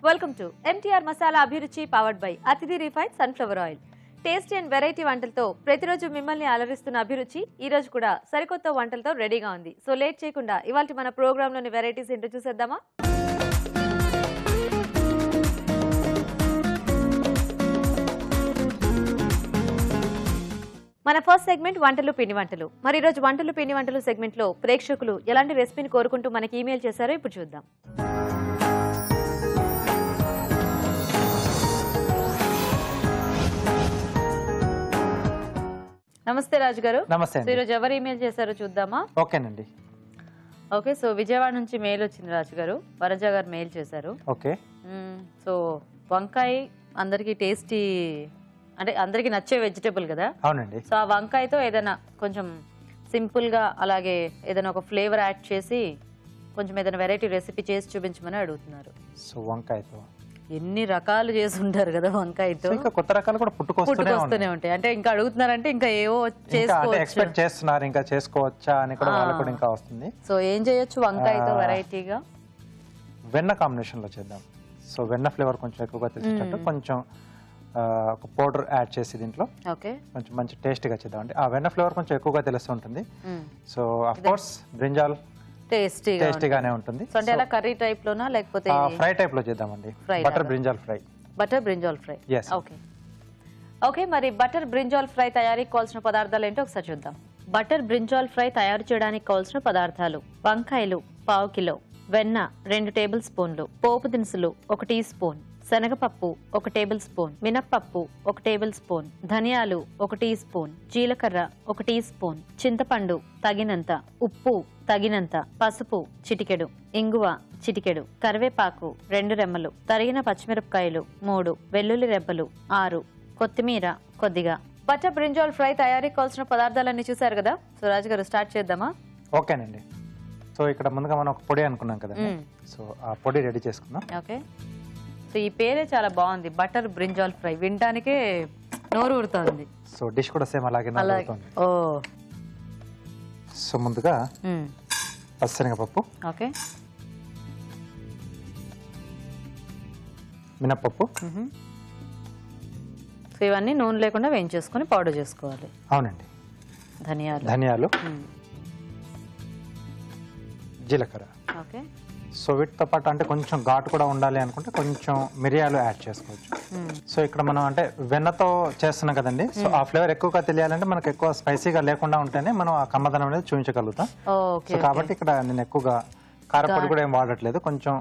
Welcome to MTR Masala Abhiruchi powered by Atithi refined sunflower oil. Tasty and variety వంటలతో ప్రతిరోజు మిమ్మల్ని అలరిస్తున్న అభిరుచి ఈ రోజు కూడా సరికొత్త వంటలతో రెడీగా ఉంది. సో లేట్ చేయకుండా ఇవాల్టి మన ప్రోగ్రామ్ లోని వెరైటీస్ ఏంటో చూసేద్దామా? మన ఫస్ట్ సెగ్మెంట్ వంటలు పిండి వంటలు. మరి ఈ రోజు వంటలు పిండి వంటలు సెగ్మెంట్ లో ప్రేక్షకులు ఎలాంటి రెసిపీని కోరుకుంటూ మనకి ఈమెయిల్ చేశారో ఇప్పుడు చూద్దాం. నమస్తే రాజు గారు. నమస్తే. ఈ రోజు ఎవరు ఈమెయిల్ చేశారో చూద్దామా? ఓకేనండి. ఓకే, సో విజయవాడ నుంచి మెయిల్ వచ్చింది రాజు గారు. వరజ గారు మెయిల్ చేశారు. ఓకే. సో వంకాయ అందరికి టేస్టీ అంటే అందరికి నచ్చే వెజిటేబుల్ కదా. అవునండి. సో ఆ వంకాయతో ఏదైనా కొంచెం సింపుల్ గా అలాగే ఏదైనా ఒక ఫ్లేవర్ యాడ్ చేసి కొంచెం ఏదైనా వెరైటీ రెసిపీ చేసి చూపించమని అడుగుతున్నారు. సో వంకాయతో ఎన్ని రకాలు చేసి ఉంటారు కదా వంకాయతో. ఇంకా కొత్త రకాలు కూడా పుట్టుకొస్తూనే ఉంటాయి. అంటే ఇంకా అడుగుతున్నారంటే ఇంకా ఏవో చేసుకోవచ్చు, ఎక్స్పెక్ట్ చేస్తున్నారు, ఇంకా చేసుకోవచ్చా అని కూడా వాళ్ళకు కూడా ఇంకా వస్తుంది. సో ఏం చేయొచ్చు వంకాయతో వెరైటీగా? వెన్న కాంబినేషన్ లో చేద్దాం. సో వెన్న ఫ్లేవర్ కొంచెం ఎక్కువగా తెలిసేటట్టు కొంచెం ఒక పౌడర్ యాడ్ చేసి దీంట్లో కొంచెం మంచి టేస్టీగా చేద్దాం. అంటే ఆ వెన్న ఫ్లేవర్ కొంచెం ఎక్కువగా తెలుస్తూ ఉంటుంది. సో ఆఫ్ కోర్స్ బ్రింజాల్ టేస్టీగానే ఉంటుంది. అంటే అలా కర్రీ టైప్ లోనా లేకపోతే ఫ్రై టైప్ లో చేద్దామండి. Butter brinjal fry. Butter brinjal fry. Okay okay. మరి బటర్ బ్రింజాల్ ఫ్రై తయారీకి కావాల్సిన పదార్థాలు ఏంటో ఒకసారి చూద్దాం. బటర్ బ్రింజాల్ ఫ్రై తయారు చేయడానికి కావాల్సిన పదార్థాలు: వంకాయలు పావు కిలో, వెన్న 2 టేబుల్ స్పూన్లు, పోపు దినుసులు 1 టీ స్పూన్, శనగపప్పు 1 టేబుల్ స్పూన్, మినప్పప్పు 1 టేబుల్ స్పూన్, ధనియాలు 1 టీ స్పూన్, జీలకర్ర 1 టీ స్పూన్, చింతపండు తగినంత, ఉప్పు తగినంత, పసుపు చిటికెడు, ఇంగువ చిటికెడు, కరివేపాకు 2 రెమ్మలు, తరిగిన పచ్చిమిరపకాయలు 3, వెల్లుల్లి రెబ్బలు 6, కొత్తిమీర కొద్దిగా. బటర్ బ్రింజాల్ ఫ్రై తయారీకి కావాల్సిన పదార్థాలన్నీ చూసారు కదా. సో రాజు గారు స్టార్ట్ చేద్దామా? ఓకేనండి. సో ఇక్కడ ముందుగా మనం ఒక పొడి అనుకున్నాం కదా. సో ఆ పొడి రెడీ చేసుకుందాం. ఓకే. సో ఈ పేరే చాలా బాగుంది, బటర్ బ్రింజాల్ ఫ్రై. వినడానికే నోరు ఊరుతోంది. సో డిష్ కూడా సేమ్ అలాగే నోరుతుంది. ఓ. సో ముందుగా పచ్చిశనగపప్పు, ఓకే, మినప్పప్పు. సో ఇవన్నీ నూనె లేకుండా వేయించేసుకొని పౌడర్ చేసుకోవాలి. అవునండి. ధనియాలు, జీలకర్ర. ఓకే. సో వీటితో పాటు అంటే కొంచెం ఘాటు కూడా ఉండాలి అనుకుంటే కొంచెం మిరియాలు యాడ్ చేసుకోవచ్చు. సో ఇక్కడ మనం అంటే వెన్నతో చేస్తున్నాం కదండి. సో ఆ ఫ్లేవర్ ఎక్కువగా తెలియాలంటే మనకు ఎక్కువ స్పైసీగా లేకుండా ఉంటేనే మనం ఆ కమ్మదనం అనేది చూపించగలుగుతాం. సో కాబట్టి ఇక్కడ నేను ఎక్కువగా కారపొడి కూడా ఏం వాడట్లేదు. కొంచెం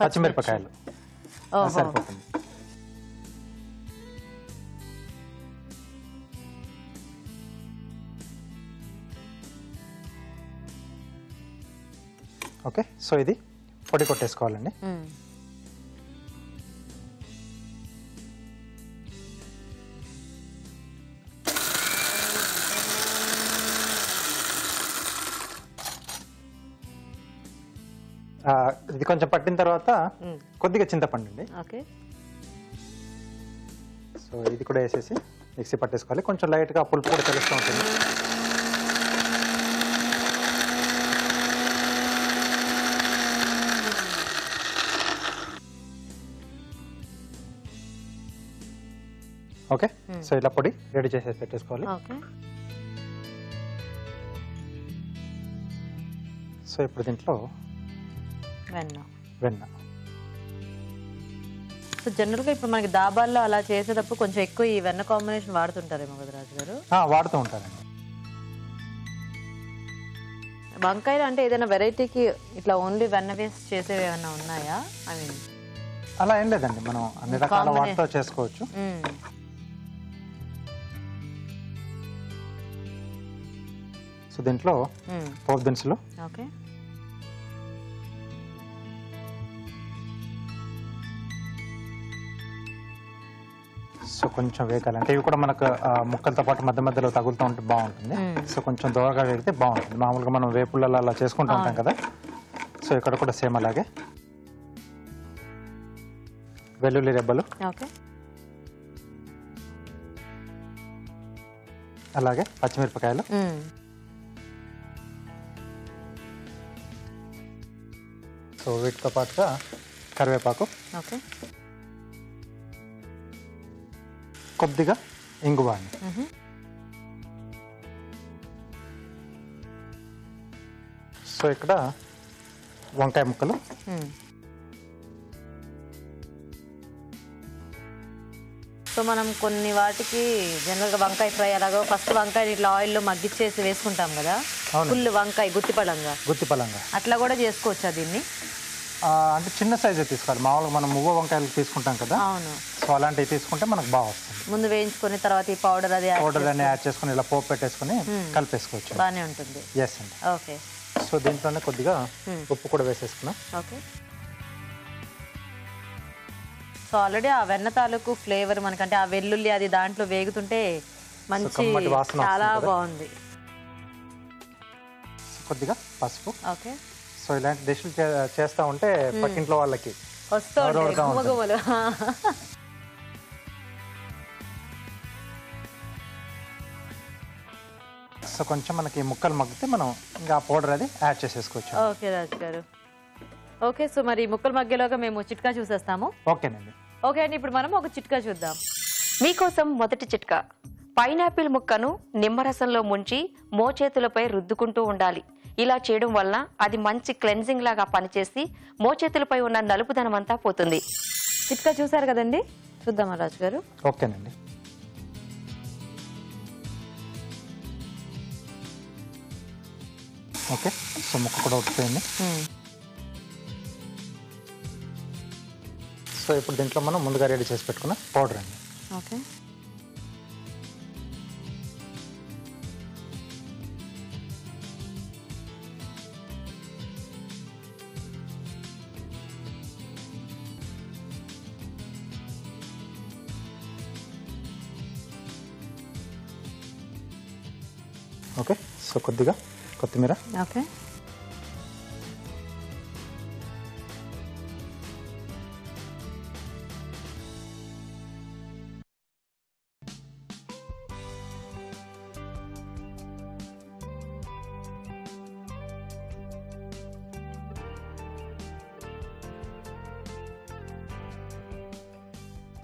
పచ్చిమిరపకాయలు సరిపోతుంది. ఓకే. సో ఇది పొడి కొట్టేసుకోవాలండి. ఇది కొంచెం పట్టిన తర్వాత కొద్దిగా చింతపండు అండి. ఓకే. సో ఇది కూడా వేసేసి మిక్సీ పట్టేసుకోవాలి. కొంచెం లైట్గా పులుపు కూడా తెలుస్తూ ఉంటుంది. ఓకే. సో ఇలా పొడి రెడీ చేసేసి పెట్టేసుకోవాలి. సో ఇప్పుడు దీంట్లో వెన్న. సో జనరల్ గా ఇప్పుడు మనకి దాబాల్లో అలా చేసేటప్పుడు కొంచెం ఎక్కువ ఈ వెన్న కాంబినేషన్ వాడుతుంటారేమో కదా రాజు గారు? వాడుతూ ఉంటారండి. వంకాయలు అంటే ఏదైనా వెరైటీకి ఇట్లా ఓన్లీ వెన్న వేసి చేసేవి ఏమైనా ఉన్నాయా? ఐ మీన్ అలా ఏం లేదండి, మనం అన్ని రకాల వాటితో చేసుకోవచ్చు. సో దీంట్లో పోపు దినుసులు, ఓకే, సో కొంచెం వేగాలి. అంటే ఇవి కూడా మనకు ముక్కలతో పాటు మధ్య మధ్యలో తగులుతూ ఉంటే బాగుంటుంది. సో కొంచెం దూరగా వేగితే బాగుంటుంది. మామూలుగా మనం వేపుళ్ళలో అలా చేసుకుంటూ ఉంటాం కదా. సో ఇక్కడ కూడా సేమ్ అలాగే వెల్లుల్లి రెబ్బలు, అలాగే పచ్చిమిరపకాయలు, సో వీటితో పాటుగా కరివేపాకు, ఓకే, కొద్దిగా ఇంగువ అండి. సో ఇక్కడ వంకాయ ముక్కలు, సో మనం కొన్ని వాటికి జనరల్గా వంకాయ ఫ్రై అలాగో ఫస్ట్ వంకాయ ఇట్లా ఆయిల్లో మగ్గిచ్చేసి వేసుకుంటాం కదా, ఫుల్ వంకాయ గుత్తిపలంగా అట్లా కూడా చేసుకోవచ్చా దీన్ని? అంటే చిన్న సైజే తీసుకోవాలి. మామూలుగా మనం మువ్వ వంకాయలు తీసుకుంటాం కదా, అవును. సో అలాంటివి తీసుకుంటే మనకు బాగా వస్తుంది. ముందు వేయించుకొని తర్వాత ఈ పౌడర్ అన్ని యాడ్ చేసుకుని ఇలా పోపు పెట్టేసుకుని కలిపేసుకోవచ్చు. బాగానే ఉంటుంది. ఎస్ అండి. ఓకే. సో దీంట్లోనే కొద్దిగా ఉప్పు కూడా వేసేసుకున్నాం. ఓకే. సో ఆల్రెడీ ఆ వెన్న తాలూకు ఫ్లేవర్ మనకంటే ఆ వెల్లుల్లి అది దాంట్లో వేగుతుంటే మంచి చాలా బాగుంది. కొద్దిగా పసుపు. ఓకే. సో ఇలాంటి డిష్లు చేస్తా ఉంటే పక్కింట్లో వాళ్ళకి వస్తూ గుమ్మగుమ్మలు. సో కొంచెం మనకి ముక్కలు మగ్గితే మనం ఇంకా పౌడర్ అది యాడ్ చేసేసుకోవచ్చు. ఓకే రాజు గారు. ఓకే, సో మరి ముక్కలు మగ్గేలోగా మేము చిట్కా చూసేస్తాము. ఓకేనండి. ఓకే అండి, ఇప్పుడు మనం ఒక చిట్కా చూద్దాం. మీకోసం మొదటి చిట్కా. పైనాపిల్ ముక్కను నిమ్మరసంలో ముంచి మోచేతులపై రుద్దుకుంటూ ఉండాలి. ఇలా చేయడం వల్ల అది మంచి క్లెన్జింగ్ లాగా పనిచేసి మోచేతులపై ఉన్న నలుపుదనం అంతా పోతుంది. చిట్కా చూసారు కదండి, చూద్దామా రాజు గారు? ఓకేనండి. ఓకే, సో ముక్క కూడా ఉడికిపోయింది. సో ఇప్పుడు దీంట్లో మనం ముందుగా రెడీ చేసి పెట్టుకున్న పౌడర్ అండి. ఓకే. ఓకే, సో కొద్దిగా కొత్తిమీర. ఓకే.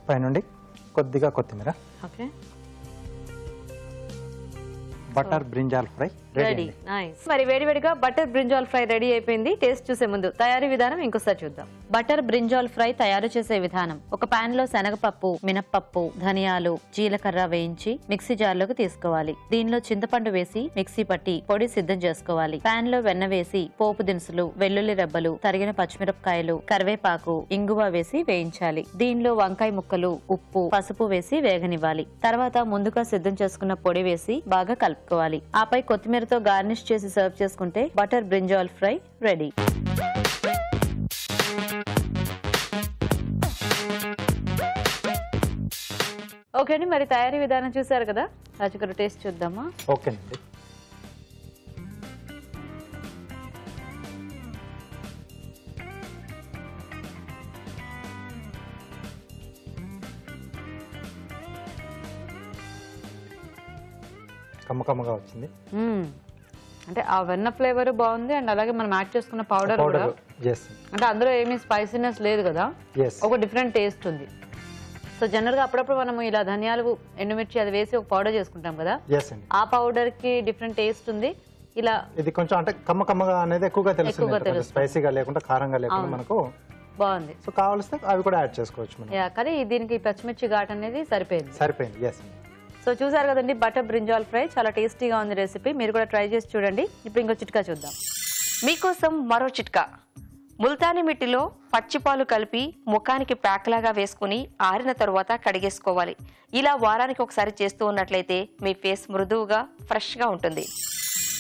పైనుండి కొద్దిగా కొత్తిమీర. Okay. Butter brinjal fry ready. Nice. మరి వేడివేడిగా బటర్ బ్రింజాల్ ఫ్రై రెడీ అయిపోయింది. టేస్ట్ చూసే ముందు తయారీ విధానం ఇంకోసారి చూద్దాం. బటర్ బ్రింజాల్ ఫ్రై తయారు చేసే విధానం. ఒక పాన్ లో శనగపప్పు, మినప్పప్పు, ధనియాలు, జీలకర్ర వేయించి మిక్సీ జార్లోకి తీసుకోవాలి. దీనిలో చింతపండు వేసి మిక్సీ పట్టి పొడి సిద్ధం చేసుకోవాలి. పాన్ లో వెన్న వేసి పోపు దినుసులు, వెల్లుల్లి రెబ్బలు, తరిగిన పచ్చిమిరపకాయలు, కరివేపాకు, ఇంగువ వేసి వేయించాలి. దీనిలో వంకాయ ముక్కలు, ఉప్పు, పసుపు వేసి వేగనివ్వాలి. తర్వాత ముందుగా సిద్ధం చేసుకున్న పొడి వేసి బాగా కలుపుకోవాలి. ఆపై కొత్తిమీరతో గార్నిష్ చేసి సర్వ్ చేసుకుంటే butter brinjal fry ready. Okay అండి, మరి తయారీ విధానం చూసారు కదా, రాజుగారు టేస్ట్ చూద్దామా? ఓకేనండి. కమ్మకమ్మగా వచ్చింది. అంటే ఆ వెన్న ఫ్లేవర్ బాగుంది అండ్ అలాగే మనం యాడ్ చేసుకున్న పౌడర్ కూడా, అంటే అందులో ఏమీ స్పైసీనెస్ లేదు కదా, ఒక డిఫరెంట్ టేస్ట్ ఉంది. సో జనరల్ గా అప్పుడప్పుడు మనం ఇలా ధనియాలు, ఎండుమిర్చి అది వేసి ఒక పౌడర్ చేసుకుంటాం కదా, ఆ పౌడర్ కి డిఫరెంట్ టేస్ట్ ఉంది. ఇలా ఇది కొంచెం అంటే కమ్మకమ్మగా అనేది ఎక్కువగా తెలుస్తుంది, స్పైసీగా లేకుండా కారంగా లేకుండా మనకు బాగుంది. సో కావాల్సి అవి కూడా యాడ్ చేసుకోవచ్చు మనం. కానీ దీనికి పచ్చిమిర్చి ఘాట్ అనేది సరిపోయింది. ఎస్. సో చూసారు కదండి, బటర్ బ్రింజాల్ ఫ్రై చాలా టేస్టీగా ఉంది రెసిపీ. మీరు కూడా ట్రై చేసి చూడండి. ఇప్పుడు ఇంకో చిట్కా చూద్దాం. మీకోసం మరో చిట్కా. ముల్తానీ మిట్టిలో పచ్చిపాలు కలిపి ముఖానికి ప్యాక్ లాగా వేసుకుని ఆరిన తరువాత కడిగేసుకోవాలి. ఇలా వారానికి ఒకసారి చేస్తూ ఉన్నట్లయితే మీ ఫేస్ మృదువుగా, ఫ్రెష్గా ఉంటుంది.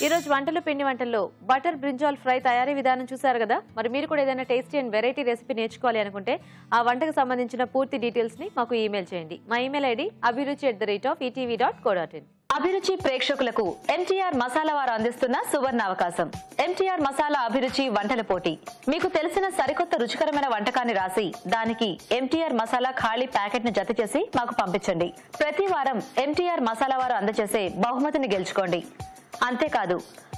ఈ రోజు వంటలు పిండి వంటల్లో బటర్ బ్రింజాల్ ఫ్రై తయారీ విధానం చూసారు కదా. మరి మీరు కూడా ఏదైనా టేస్టీ అండ్ వెరైటీ రెసిపీ నేర్చుకోవాలి అనుకుంటే ఆ వంటకు సంబంధించిన పూర్తి డీటెయిల్స్ ని మాకు ఈమెయిల్ చేయండి. మా ఈమెయిల్ ఐడి abhiruchi@etv.co.in. అభిరుచి ప్రేక్షకులకు ఎంటీఆర్ మసాలా వారు అందిస్తున్న సువర్ణ అవకాశం. ఎంటీఆర్ మసాలా అభిరుచి వంటల పోటీ. మీకు తెలిసిన సరికొత్త రుచికరమైన వంటకాన్ని రాసి దానికి ఎంటీఆర్ మసాలా ఖాళీ ప్యాకెట్ ను జత చేసి మాకు పంపించండి. ప్రతి వారం ఎంటీఆర్ మసాలా వారు అందజేసే బహుమతిని గెలుచుకోండి. అంతేకాదు,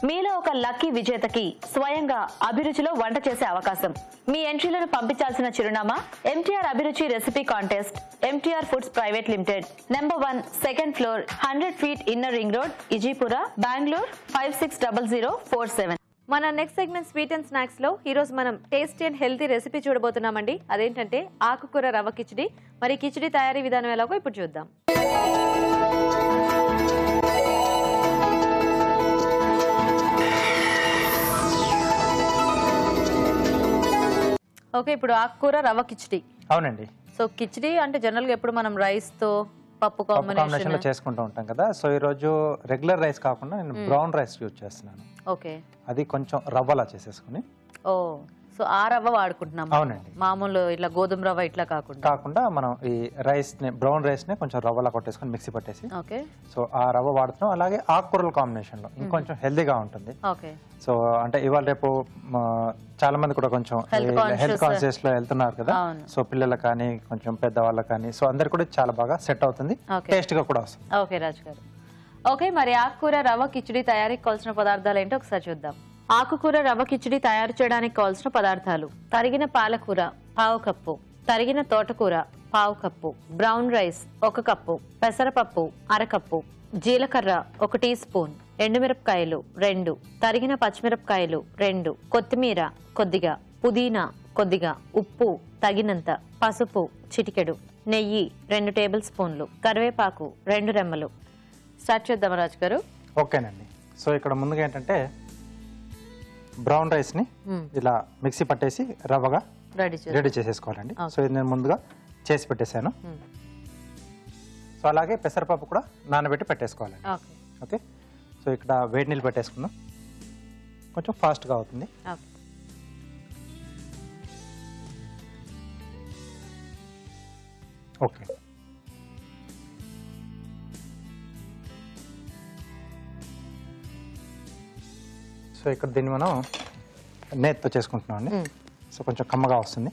మీలో ఒక లక్కీ విజేతకి స్వయంగా అభిరుచిలో వంట చేసే అవకాశం. మీ ఎంట్రీలను పంపించాల్సిన చిరునామా MTR Abhiruchi recipe contest, MTR foods private limited, number 1, second floor, 100 feet inner ring road, Ejipura, Bengaluru 560047. మన next segment sweet and snacks లో ఈ రోజు మనం టేస్టీ అండ్ హెల్తీ రెసిపీ చూడబోతున్నామండి. అదేంటంటే ఆకుకూర రవ్వ కిచిడి. మరి కిచిడి తయారీ విధానం ఎలాగో ఇప్పుడు చూద్దాం. ఓకే, ఇప్పుడు ఆకుకూర రవ్వ కిచిడి. అవునండి. సో కిచిడి అంటే జనరల్ గా ఎప్పుడు మనం రైస్ తో పప్పు కాంబినేషన్ లో చేసుకుంటూ ఉంటాం కదా. సో ఈ రోజు రెగ్యులర్ రైస్ కాకుండా నేను బ్రౌన్ రైస్ యూజ్ చేస్తున్నాను. ఓకే, అది కొంచెం రవ్వలా చేసేసుకుని. ఓ, సో ఆ రవ్వ వాడుకుంటున్నాం. అవునండి. మామూలు ఇట్లా గోధుమ రవ్వ ఇట్లా కాకుండా మనం ఈ రైస్ ని బ్రౌన్ రైస్ ని కొంచెం రవ్వలా కొట్టేసుకుని మిక్సీ పట్టేసి, ఓకే, సో ఆ రవ్వ వాడుతున్నాం. అలాగే ఆకుకూరల కాంబినేషన్ లో ఇంకొంచెం హెల్దీగా ఉంటుంది. ఓకే, సో అంటే ఇవాళ రేపు చాలా మంది కూడా కొంచెం హెల్త్ కాన్షియస్ లో వెళ్తున్నారు కదా. సో పిల్లలకు కానీ కొంచెం పెద్దవాళ్ళకి కానీ, సో అందరు కూడా చాలా బాగా సెట్ అవుతుంది, టేస్ట్ గా కూడా వస్తుంది. ఓకే రాజు గారు. ఓకే, మరి ఆకుకూర రవ్వ కిచిడి తయారీకి కావాల్సిన పదార్థాలు ఏంటో ఒకసారి చూద్దాం. ఆకుకూర రవ్వ కిచిడి తయారు చేయడానికి కావాల్సిన పదార్థాలు: తరిగిన పాలకూర 1/2 కప్పు, తరిగిన తోటకూర 1/2 కప్పు, బ్రౌన్ రైస్ 1 కప్పు, పెసరపప్పు 1/2 కప్పు, జీలకర్ర 1 టీ స్పూన్, ఎండుమిరపకాయలు 2, తరిగిన పచ్చిమిరపకాయలు 2, కొత్తిమీర కొద్దిగా, పుదీనా కొద్దిగా, ఉప్పు తగినంత, పసుపు చిటికెడు, నెయ్యి 2 టేబుల్ స్పూన్లు, కరివేపాకు 2 రెమ్మలు. స్టార్ట్ చేద్దాం రాజు గారు. ఓకేనండి. సో ఇక్కడ ముందుగా ఏంటంటే బ్రౌన్ రైస్ ని ఇలా మిక్సీ పట్టేసి రవ్వగా రెడీ చేసేసుకోవాలండి. సో ఇది నేను ముందుగా చేసి పెట్టేశాను. సో అలాగే పెసరపప్పు కూడా నానబెట్టి పెట్టేసుకోవాలండి. ఓకే, సో ఇక్కడ వేడి నీళ్ళు పెట్టేసుకుందాం, కొంచెం ఫాస్ట్గా అవుతుంది. ఓకే, సో ఇక్కడ దీన్ని మనం నేతితో చేసుకుంటున్నాం అండి. సో కొంచెం కమ్మగా వస్తుంది.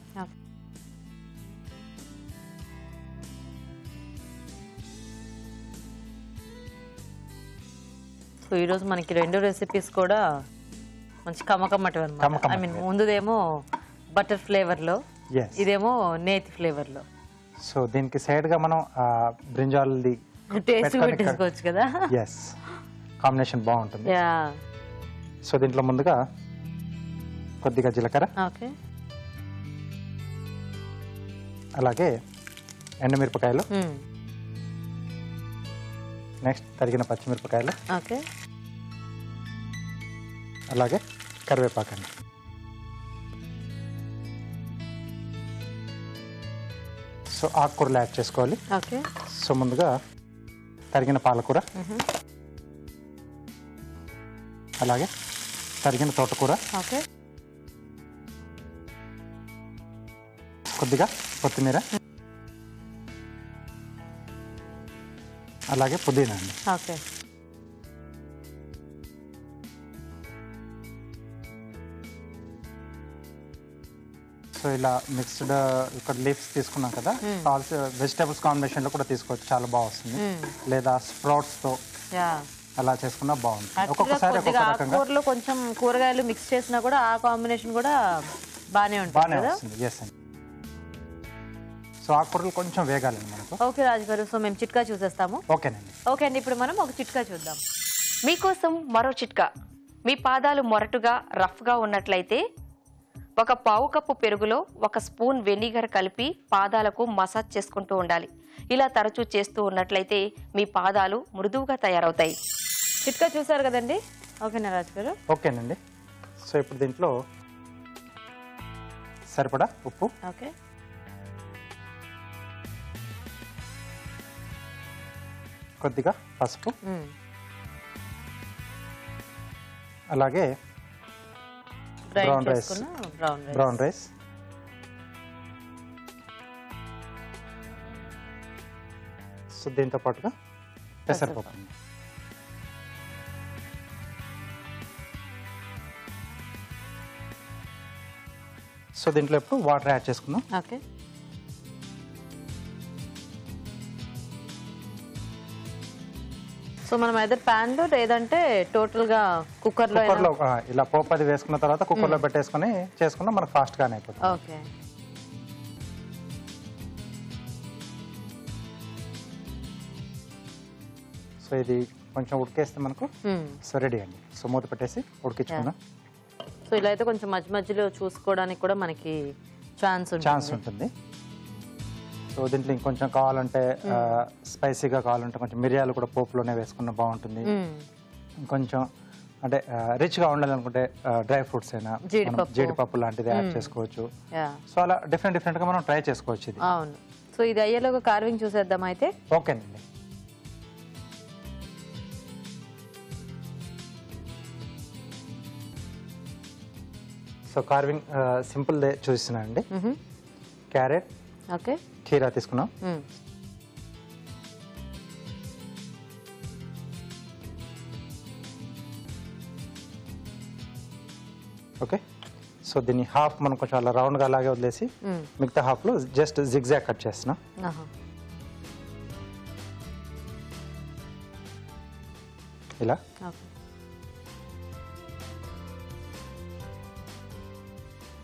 సో ఈరోజు మనకి 2 రెసిపీస్ కూడా మంచి కమ్మకమ్మటివి అన్నమాట. ఐ మీన్ ముందుదేమో బటర్ ఫ్లేవర్ లో, ఇదేమో నేతి ఫ్లేవర్ లో. సో దీనికి సైడ్ గా మనం బ్రింజాల్ది టేస్ట్ పెట్టేసుకోవచ్చు కదా. ఎస్, కాంబినేషన్ బాగుంటుంది. సో దీంట్లో ముందుగా కొద్దిగా జీలకర్ర, ఓకే, అలాగే ఎండుమిరపకాయలు, నెక్స్ట్ తరిగిన పచ్చిమిరపకాయలు, ఓకే, అలాగే కరివేపాకు అండి. సో ఆకుకూరలు యాడ్ చేసుకోవాలి. ఓకే, సో ముందుగా తరిగిన పాలకూర, అలాగే తరిగిన తోటకూర, ఓకే, కొద్దిగా కొత్తిమీర, అలాగే పుదీనా అండి. ఓకే, సో ఇలా మిక్స్డ్ ఇక్కడ లీవ్స్ తీసుకున్నాం కదా, ఆల్సో వెజిటేబుల్స్ కాంబినేషన్ లో కూడా తీసుకోవచ్చు, చాలా బాగా వస్తుంది. లేదా స్ప్రౌట్స్ తో అలా చేసుకున్నా బాగుంటుంది. ఒక్కొక్కసారి ఒక్కొక్క రకంగా కొంచెం కూరగాయలు మిక్స్ చేసినా కూడా ఆ కాంబినేషన్ కూడా బానే ఉంటుంది కదా. ఎస్ అండి. సో ఆకుకూరలు కొంచెం వేగాలండి మనకు. ఓకే రాజు గారు, సో మేము చిట్కా చూసేస్తాము. ఓకేనండి. ఓకే అండి, ఇప్పుడు మనం ఒక చిట్కా చూద్దాం. మీకోసం మరో చిట్కా. మీ పాదాలు మొరటుగా రఫ్గా ఉన్నట్లయితే 1/4 కప్పు పెరుగులో 1 స్పూన్ వెనిగర్ కలిపి పాదాలకు మసాజ్ చేసుకుంటూ ఉండాలి. ఇలా తరచూ చేస్తూ ఉన్నట్లయితే మీ పాదాలు మృదువుగా తయారవుతాయి. చిట్కా చూసారు కదండి. ఓకేనా రాజు గారు? ఓకేనండి. సో ఇప్పుడు దీంట్లో సరిపడా ఉప్పు, ఓకే, కొద్దిగా పసుపు, అలాగే బ్రౌన్ రైస్, సో దీంతో పాటుగా పెసరపప్పు. సో దీంట్లో ఇప్పుడు వాటర్ యాడ్ చేసుకుందాం. ఓకే, సో సో మనం అయితే ప్యాన్ లో లేదంటే టోటల్ గా కుక్కర్ లో ఇలా పోపు అది వేసుకున్న తర్వాత కుక్కర్ లో పెట్టేసుకుని చేసుకున్నా మనకు ఫాస్ట్ గానే అయిపోతుంది. ఓకే. సో ఇది కొంచెం ఉడికేస్తే మనకు సో రెడీ అండి. సో మూత పెట్టేసి ఉడికించుకుందాం. సో ఇలా అయితే కొంచెం మధ్య మధ్యలో చూసుకోవడానికి కూడా మనకి ఛాన్స్ ఉంటుంది. సో దీంట్లో ఇంకొంచెం కావాలంటే స్పైసీగా కావాలంటే కొంచెం మిరియాలు కూడా పోపులోనే వేసుకున్న బాగుంటుంది. ఇంకొంచెం అంటే రిచ్గా ఉండాలనుకుంటే డ్రై ఫ్రూట్స్ అయినా జీడిపప్పు లాంటిది యాడ్ చేసుకోవచ్చు. సో అలా డిఫరెంట్గా మనం ట్రై చేసుకోవచ్చు ఇది. అవును. సో ఇది అయ్యేలోగా కార్వింగ్ చూసేద్దాం అయితే. ఓకేనండి. సో కార్వింగ్ సింపుల్ దే చూస్తున్నా అండి. క్యారెట్, ఓకే, కీరా తీసుకున్నాం. ఓకే. సో దీన్ని హాఫ్ మనం కొంచెం అలా రౌండ్గా అలాగే వదిలేసి మిగతా హాఫ్లో జస్ట్ జిగ్జాగ్ కట్ చేస్తున్నాం. ఇలా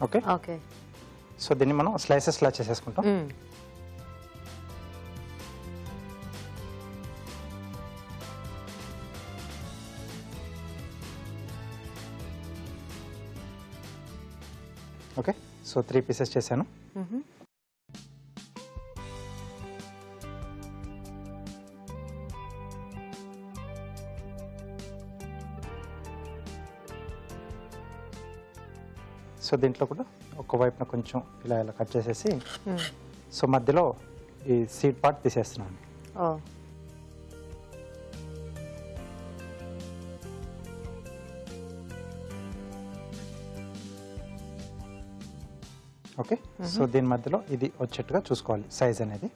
ఓకే. ఓకే. సో దీన్ని మనం స్లైసెస్ లా చేసేసుకుంటాం. ఓకే. సో 3 పీసెస్ చేశాను. సో దీంట్లో కూడా ఒక వైపున కొంచెం ఇలా ఇలా కట్ చేసేసి సో మధ్యలో ఈ సీడ్ పార్ట్ తీసేస్తున్నాను. ఓకే. సో దీని మధ్యలో ఇది వచ్చేట్టుగా చూసుకోవాలి సైజ్ అనేది.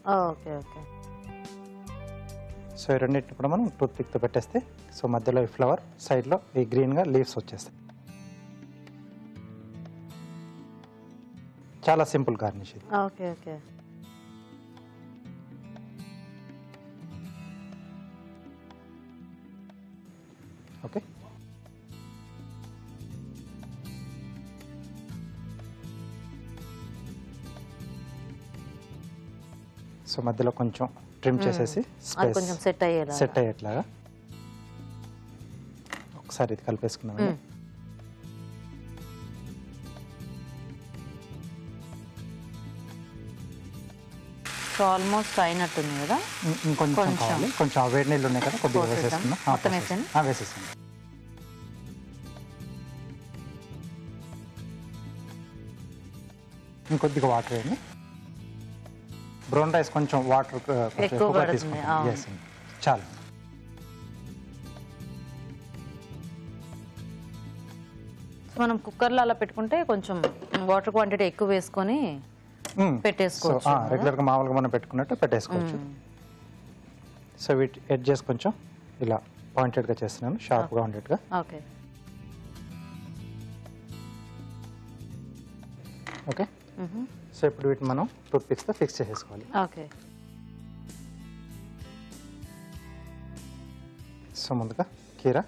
సో ఈ రెండింటిని కూడా మనం టూత్ పిక్ తో పెట్టేస్తే సో మధ్యలో ఈ ఫ్లవర్, సైడ్ లో ఈ గ్రీన్ గా లీవ్స్ వచ్చేస్తాయి. చాలా సింపుల్ గార్నిష్ ఇది. ఓకే. ఓకే. ఓకే. సో మధ్యలో కొంచెం ట్రిమ్ చేసేసి కొంచెం సెట్ అయ్యేట్లాగా ఒకసారి ఇది కలిపేసుకున్నాం. సో ఆల్మోస్ట్ అయినట్టుంది కదా. ఇంకొంచెం కావాలి. కొంచెం వేడి నీళ్ళు ఉన్నాయి కదా, కొద్దిగా వేసేసుకున్నాం. వేసేసాను. ఇంకొద్దిగా వాటర్ వేయండి. బ్రౌన్ రైస్ కొంచెం వాటర్ ఎక్కువగా తీసుకుంటాం. చాలు. మనం కుక్కర్లో అలా పెట్టుకుంటే కొంచెం వాటర్ క్వాంటిటీ ఎక్కువ వేసుకొని పెట్టేసుకోవచ్చు. రెగ్యులర్ గా మామూలుగా మనం పెట్టుకున్నట్టు పెట్టేసుకోవచ్చు. సో వీటి ఎడ్జెస్ కొంచెం ఇలా పాయింటెడ్ గా చేస్తున్నాను, షార్ప్ గా ఉండేట్టుగా. ఓకే. ఓకే. సో ఇప్పుడు వీటిని మనం టూత్ పిక్స్ తో ఫిక్స్ చేసేసుకోవాలి. ఓకే. సో ముందుగా కీరా,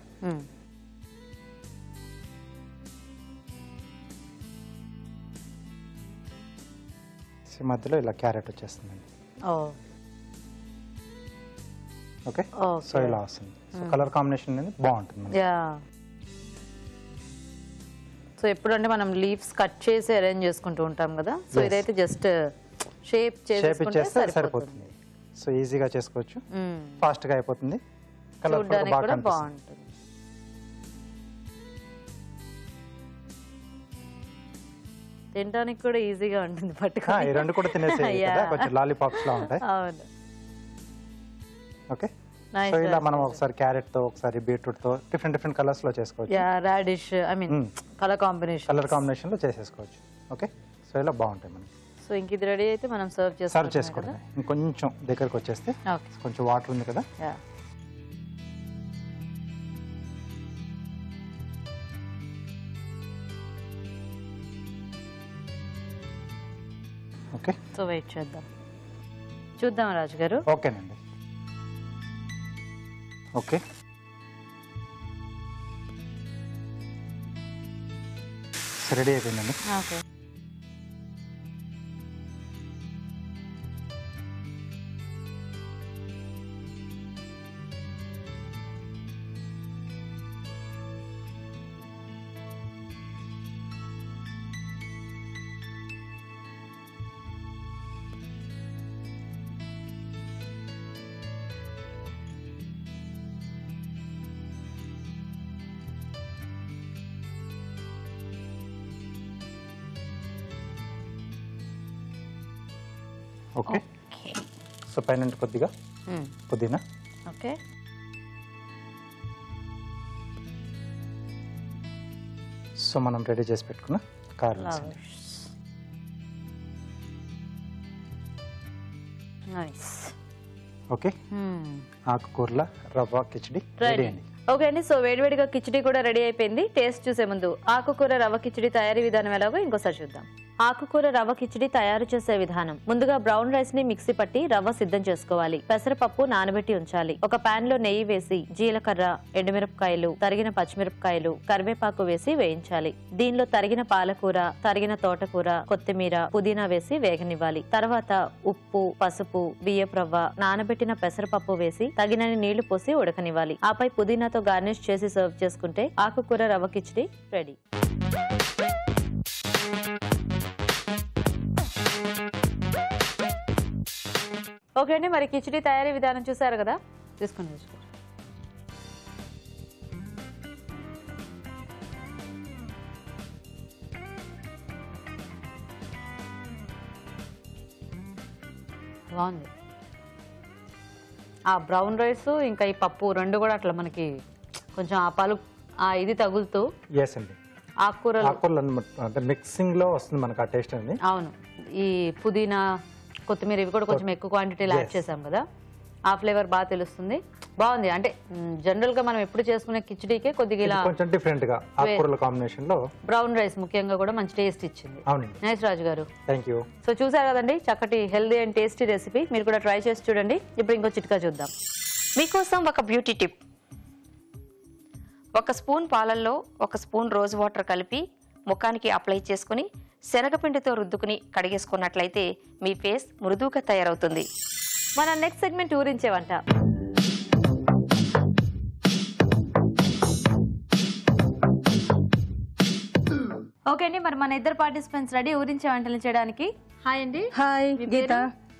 మధ్యలో ఇలా క్యారెట్ వచ్చేస్తుందండి. ఓకే. సో ఇలా వస్తుంది. సో కలర్ కాంబినేషన్ అనేది బాగుంటుంది. సో ఎప్పుడంటే మనం లీవ్స్ కట్ చేసి అరేంజ్ చేసుకుంటూ ఉంటాం కదా, సో ఇదైతే జస్ట్ షేప్ చేస్తే సరిపోతుంది. సో ఈజీగా చేసుకోవచ్చు, ఫాస్ట్ గా అయిపోతుంది, కలర్ కూడా బాగుంటుంది. తినడానికి కూడా ఈజీగా ఉంటుంది పట్టుకొని. ఈ రెండు కూడా తినేసేయ్ కదా, కొంచెం లాలీపాప్స్ లా ఉంటాయి. అవును. ఓకే. సో ఇలా మనం ఒకసారి క్యారెట్ తో, ఒకసారి బీట్రూట్ తో డిఫరెంట్ కలర్స్ లో చేసుకోవచ్చు. Radish I mean colour combination లో చేసేసుకోవచ్చు. ఓకే. సో ఇలా బాగుంటాయి మనకి. సో ఇంక ఇది రెడీ అయితే మనం సర్వ్ చేసుకోవడం. ఇంకొంచెం దగ్గరకు వచ్చేస్తే కొంచెం వాటర్ ఉంది కదా. ఓకే. సో వెయిట్ చూద్దాం రాజు గారు. ఓకేనండి. ఓకే, రెడీ అయిపోయిందండి. ఓకే. ఓకే, సో పైన కొద్దిగా పుదీనా. ఓకే, సో మనం రెడీ చేసి పెట్టుకున్న కారం. నైస్. ఓకే, ఆకుకూరల రవ్వ కిచిడి రెడీ అండి. ఓకే అండి, సో వేడివేడిగా కిచిడి కూడా రెడీ అయిపోయింది. టేస్ట్ చూసే ముందు ఆకుకూర రవ్వ కిచిడి తయారీ విధానం ఎలాగో ఇంకోసారి చూద్దాం. ఆకుకూర రవ్వ కిచిడి తయారు చేసే విధానం: ముందుగా బ్రౌన్ రైస్ ని మిక్సీ పట్టి రవ్వ సిద్ధం చేసుకోవాలి. పెసరపప్పు నానబెట్టి ఉంచాలి. ఒక పాన్ లో నెయ్యి వేసి జీలకర్ర, ఎండుమిరపకాయలు, తరిగిన పచ్చిమిరపకాయలు, కరివేపాకు వేసి వేయించాలి. దీనిలో తరిగిన పాలకూర, తరిగిన తోటకూర, కొత్తిమీర, పుదీనా వేసి వేగనివ్వాలి. తర్వాత ఉప్పు, పసుపు, బియ్యపు రవ్వ, నానబెట్టిన పెసరపప్పు వేసి తగినన్ని నీళ్లు పోసి ఉడకనివ్వాలి. ఆపై పుదీనాతో గార్నిష్ చేసి సర్వ్ చేసుకుంటే ఆకుకూర రవ్వ కిచిడి రెడీ. ఓకే అండి, మరి కిచిడి తయారీ విధానం చూసారు కదా, తీసుకుని తీసుకోండి. బాగుంది. ఆ బ్రౌన్ రైస్ ఇంకా ఈ పప్పు రెండు కూడా అట్లా మనకి కొంచెం ఆ పాలు ఆ ఇది తగులుతూ ఆకుకూరలు అంటే మిక్సింగ్ లో వస్తుంది మనకు ఆ టేస్ట్ అండి. అవును, ఈ పుదీనా, కొత్తిమీర ఇవి కూడా కొంచెం ఎక్కువ క్వాంటిటీలో యాడ్ చేసాం కదా, ఆ ఫ్లేవర్ బాగా తెలుస్తుంది. బాగుంది. అంటే జనరల్ గా మనం ఎప్పుడు చేసుకునే కిచిడీకే కొద్దిగా ఇలా కొంచెం డిఫరెంట్ గా ఆకుకూరల కాంబినేషన్ లో బ్రౌన్ రైస్ ముఖ్యంగా కూడా మంచి టేస్ట్ ఇచ్చింది. అవునండి. నైస్ రాజు గారు, థాంక్యూ. సో చూసారు కదండి, చక్కటి హెల్దీ అండ్ టేస్టీ రెసిపీ. మీరు కూడా ట్రై చేసి చూడండి. ఇప్పుడు ఇంకో చిట్కా చూద్దాం. మీకోసం ఒక బ్యూటీ టిప్. 1 స్పూన్ పాలల్లో 1 స్పూన్ రోజ్ వాటర్ కలిపి ముఖానికి అప్లై చేసుకుని శనగపిండితో రుద్దుకుని కడిగేసుకున్నట్లయితే మీ ఫేస్ మృదువుగా తయారవుతుంది. మన నెక్స్ట్ సెగ్మెంట్ ఊరించే వంట. ఓకే అండి, మరి మన ఇద్దరు పార్టిసిపెంట్స్ రెడీ ఊరించే వంటలు చేయడానికి. హాయ్ అండి. హాయ్, గీత.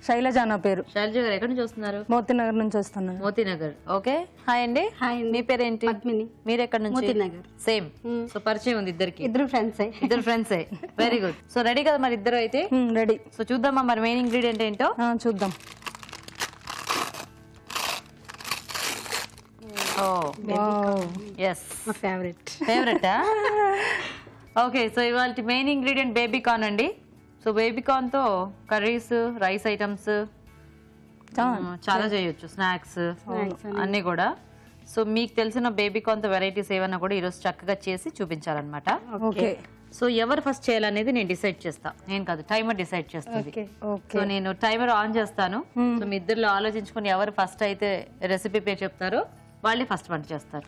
శైలజ నా పేరు. శైలజ గారు ఎక్కడి నుంచి వస్తున్నారు? మోతీనగర్ నుంచి వస్తున్నాను. మోతీనగర్. ఓకే, హాయ్ అండి. హాయ్, మీ పేరేంటి? పద్మిని. మీరు ఎక్కడి నుంచి? మోతీనగర్. సేమ్. సో పరిచయం ఉంది ఇద్దరికి. ఇద్దరు ఫ్రెండ్సే. ఇద్దరు ఫ్రెండ్సే. Very good. సో రెడీ కదా మరి ఇద్దరు అయితే? రెడీ. సో చూద్దామా మరి మెయిన్ ఇంగ్రీడియంట్ ఏంటో? చూద్దాం. ఫేవరెటా? ఓకే, సో ఇవాళ మెయిన్ ఇంగ్రీడియంట్ బేబీ కార్న్ అండి. సో బేబీ కార్న్ తో కర్రీస్, రైస్ ఐటమ్స్ చాలా చేయొచ్చు, స్నాక్స్ అన్ని కూడా. సో మీకు తెలిసిన బేబీ కార్న్ తో వెరైటీస్ ఏమన్నా కూడా ఈరోజు చక్కగా చేసి చూపించాలన్నమాట. సో ఎవరు ఫస్ట్ చేయాలనేది నేను డిసైడ్ చేస్తా, నేను కాదు, టైమర్ డిసైడ్ చేస్తుంది. సో నేను టైమర్ ఆన్ చేస్తాను. సో మీ ఇద్దరు ఆలోచించుకుని ఎవరు ఫస్ట్ అయితే రెసిపీ పేరు చెప్తారో వాళ్ళే ఫస్ట్ వంట చేస్తారు.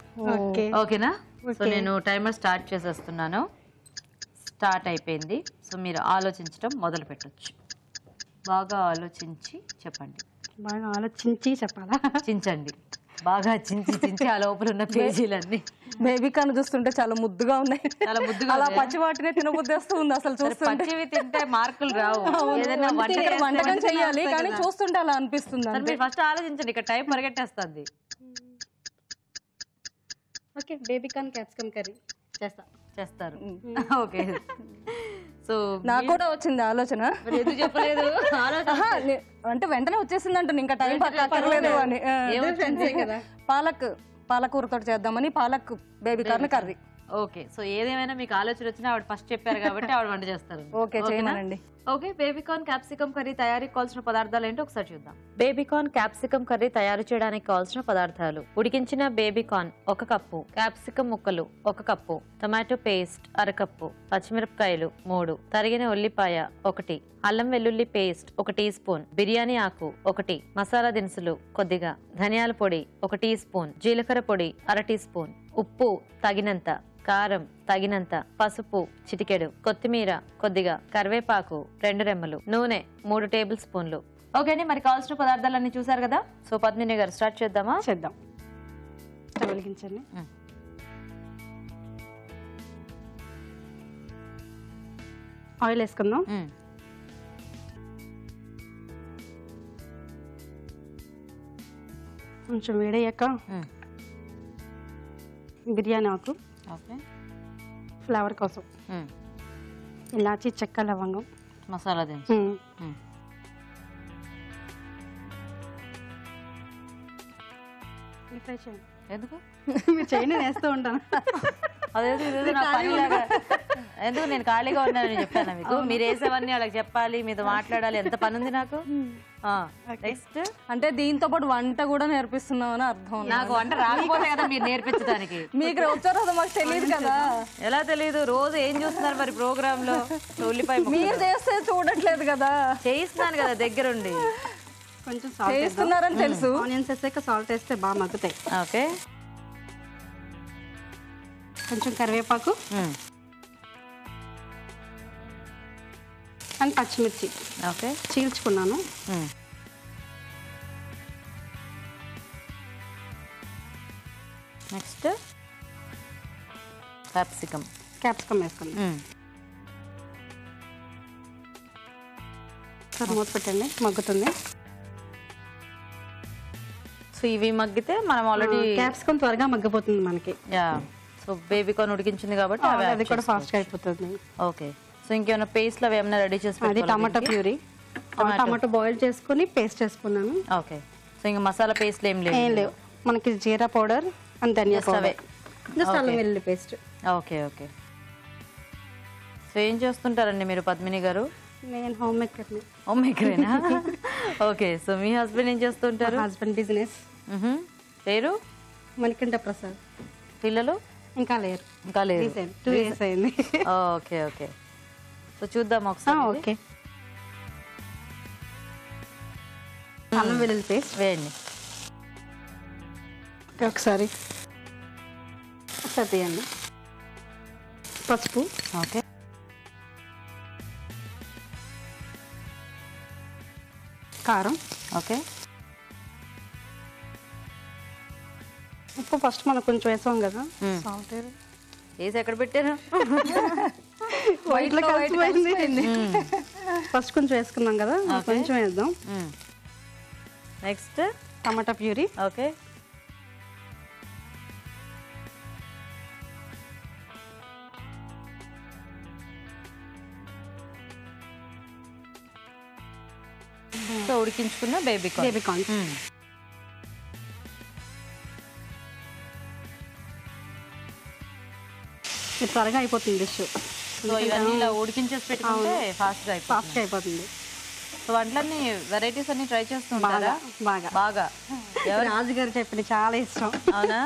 ఓకేనా? సో నేను టైమర్ స్టార్ట్ చేసేస్తున్నాను. స్టార్ట్ అయిపోయింది. సో మీరు ఆలోచించడం మొదలు పెట్టచ్చు. బాగా ఆలోచించి చెప్పండి. బాగా ఆలోచించి చెప్పాలా? చించండి, బాగా చించి ఆ లోపల ఉన్న పేజీలన్నీ. బేబీ కార్న్ చూస్తుంటే చాలా ముద్దుగా ఉన్నాయి. చాలా ముద్దుగా అలా పచ్చి వాటినే తినబుద్ధి వస్తుంది అసలు చూస్తుంటే. పచ్చివి తింటే మార్కులు రావు. ఏదైనా వంటకం చేయాలి కానీ చూస్తుంటే అలా అనిపిస్తుంది. మీరు ఫస్ట్ ఆలోచించండి, ఇక్కడ టైం పరిగెట్టేస్తుంది. Okay, baby corn capsicum curry చేస్తారు. ఓకే, సో నాకు కూడా వచ్చింది ఆలోచన. ఎందుకు చెప్పలేదు? అంటే వెంటనే వచ్చేసింది అంటుంది, ఇంకా టైం పక్కర్లేదు అని. పాలకూరతో చేద్దామని palak baby corn curry. Okay, so ఏదేమైనా మీకు ఆలోచన వచ్చినా ఆవిడ ఫస్ట్ చెప్పారు కాబట్టి ఆవిడ వంట చేస్తారు. ఓకే, చేయమనండి. ఓకే, బేబీకార్న్ క్యాప్సికమ్ కర్రీ తయారీకి కావాల్సిన పదార్థాలు ఏంటో ఒకసారి చూద్దాం. బేబీకార్న్ క్యాప్సికమ్ కర్రీ తయారు చేయడానికి కావాల్సిన పదార్థాలు: ఉడికించిన బేబీకార్న్ 1 కప్పు, క్యాప్సికమ్ ముక్కలు 1 కప్పు, టమాటో పేస్ట్ 1/2 కప్పు, పచ్చిమిరపకాయలు 3, తరిగిన ఉల్లిపాయ 1, అల్లం వెల్లుల్లి పేస్ట్ 1 టీ స్పూన్, బిర్యానీ ఆకు 1, మసాలా దినుసులు కొద్దిగా, ధనియాల పొడి 1 టీ స్పూన్, జీలకర్ర పొడి 1/2 టీ స్పూన్, ఉప్పు తగినంత, కారం తగినంత, పసుపు చిటికెడు, కొత్తిమీర కొద్దిగా, కరివేపాకు 2 రెమ్మలు, నూనె 3 టేబుల్ స్పూన్లు. ఓకే అండి, మరి కావాల్సిన పదార్థాలన్నీ చూసారు కదా. సో పద్మిని గారు స్టార్ట్ చేద్దామా? చేద్దాం. స్టవ్ వెలిగించండి. ఆయిల్ వేసుకుందాం. కొంచెం వేడయ్యాక బిర్యానీ ఆకు ఓకే, ఫ్లేవర్ కోసం ఇలాచి, చెక్క, లవంగం, మసాలా దినుసు. ఫ్రై చేయండి. ఎందుకు మీరు చేయండి, నేను వేస్తూ ఉంటాను. అదేదో ఇదేదో నా పనిలాగా. ఎందుకు నేను ఖాళీగా ఉన్నానని చెప్పాను మీకు. మీరు వేసేవన్నీ వాళ్ళకి చెప్పాలి, మీతో మాట్లాడాలి, ఎంత పని ఉంది నాకు. నెక్స్ట్ అంటే దీంతో పాటు వంట కూడా నేర్పిస్తున్నామని అర్థం. నాకు వంట రాకపోతే కదా మీరు నేర్పించడానికి. మీకు వచ్చారో మాకు తెలియదు కదా. ఎలా తెలియదు? రోజు ఏం చూస్తున్నారు మరి ప్రోగ్రామ్ లో? ఉల్లిపాయ మీరు చేస్తే చూడట్లేదు కదా. చేయిస్తున్నాను కదా దగ్గరుండి. కొంచెం సాల్ట్ చేస్తున్నారని తెలుసు. ఆనియన్స్ వేసాక సాల్ట్ వేస్తే బాగా మగ్గుతాయి. ఓకే, కొంచెం కరివేపాకు అండ్ పచ్చిమిర్చి ఓకే చీల్చుకున్నాను. నెక్స్ట్ క్యాప్సికమ్ వేసుకున్నాను. మూత పెట్టండి, మగ్గుతుంది. సో ఇవి మగ్గితే మనం ఆల్రెడీ క్యాప్సికమ్ త్వరగా మగ్గిపోతుంది మనకి. యా, సో బేబీకార్న్ ఉడికించింది కాబట్టి అది కూడా ఫాస్ట్ గా అయిపోతుంది. ఓకే, సో ఇంకేమైనా పేస్ట్ అవి ఏమైనా రెడీ చేసి అది టమాటో ప్యూరీ, టమాటో బాయిల్ చేసుకుని పేస్ట్ చేసుకున్నాను. ఓకే, సో ఇంకా మసాలా పేస్ట్ ఏం లేవు. మనకి జీరా పౌడర్ అండ్ ధనియా పౌడర్, జస్ట్ అల్లం వెల్లుల్లి పేస్ట్. ఓకే ఓకే, సో ఏం చేస్తుంటారండి మీరు పద్మిని గారు? నేను హోమ్ మేకర్ని. హోమ్ మేకరేనా? ఓకే, సో మీ హస్బెండ్ ఏం చేస్తుంటారు? Husband business. పేరు? మణికంఠ ప్రసాద్. పిల్లలు? ఇంకా లేరు. ఇంకా లేరు. 2 years అయింది. ఓకే ఓకే, సో చూద్దాం ఒకసారి. ఓకే, అల్లం వెల్లుల్లి పేస్ట్ వేయండి. ఒకసారి తీయండి. పసుపు, ఓకే, కారం, ఓకే. ఉప్పు ఫస్ట్ మనం కొంచెం వేసాం కదా, సాల్ట్ వేసి ఎక్కడ పెట్టారు? వైట్ లో కలిసిపోయింది. ఫస్ట్ కొంచెం వేసుకున్నాం కదా, కొంచెం వేద్దాం. నెక్స్ట్ టమాటా ప్యూరీ. ఓకే, సో ఉడికించుకున్న బేబీ కార్న్. ఇది త్వరగా అయిపోతుంది డిష్. సో ఇవన్నీ ఇలా ఉడికించేసి పెట్టుకుంటే ఫాస్ట్గా అయిపోతుంది. సో వంటలన్నీ వెరైటీస్ అన్ని ట్రై చేస్తుంటారా? బాగా బాగా. రాజు గారు చెప్పింది చాలా ఇష్టం. అవునా?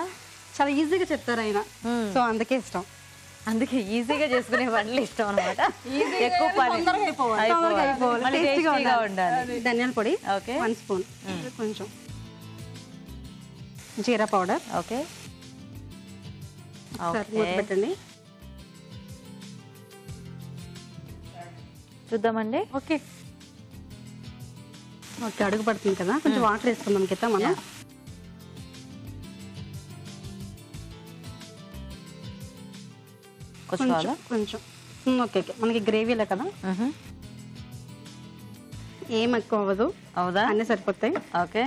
చాలా ఈజీగా చెప్తారు ఆయన, సో అందుకే ఇష్టం. అందుకే ఈజీగా చేసుకునే వంటలు ఇష్టం అనమాట. ఎక్కువ పని ఉండాలి. ధనియాల పొడి 1 స్పూన్, కొంచెం జీరా పౌడర్. ఓకే, పెట్టండి. చూద్దామండి. ఓకే ఓకే, అడుగు పడుతుంది కదా, కొంచెం వాటర్ వేసుకుందాం కింద మనం. కొంచెం ఓకే ఓకే, మనకి గ్రేవీలే కదా, ఏం ఎక్కువ అవ్వదు. అవుదా? అన్నీ సరిపోతాయి. ఓకే,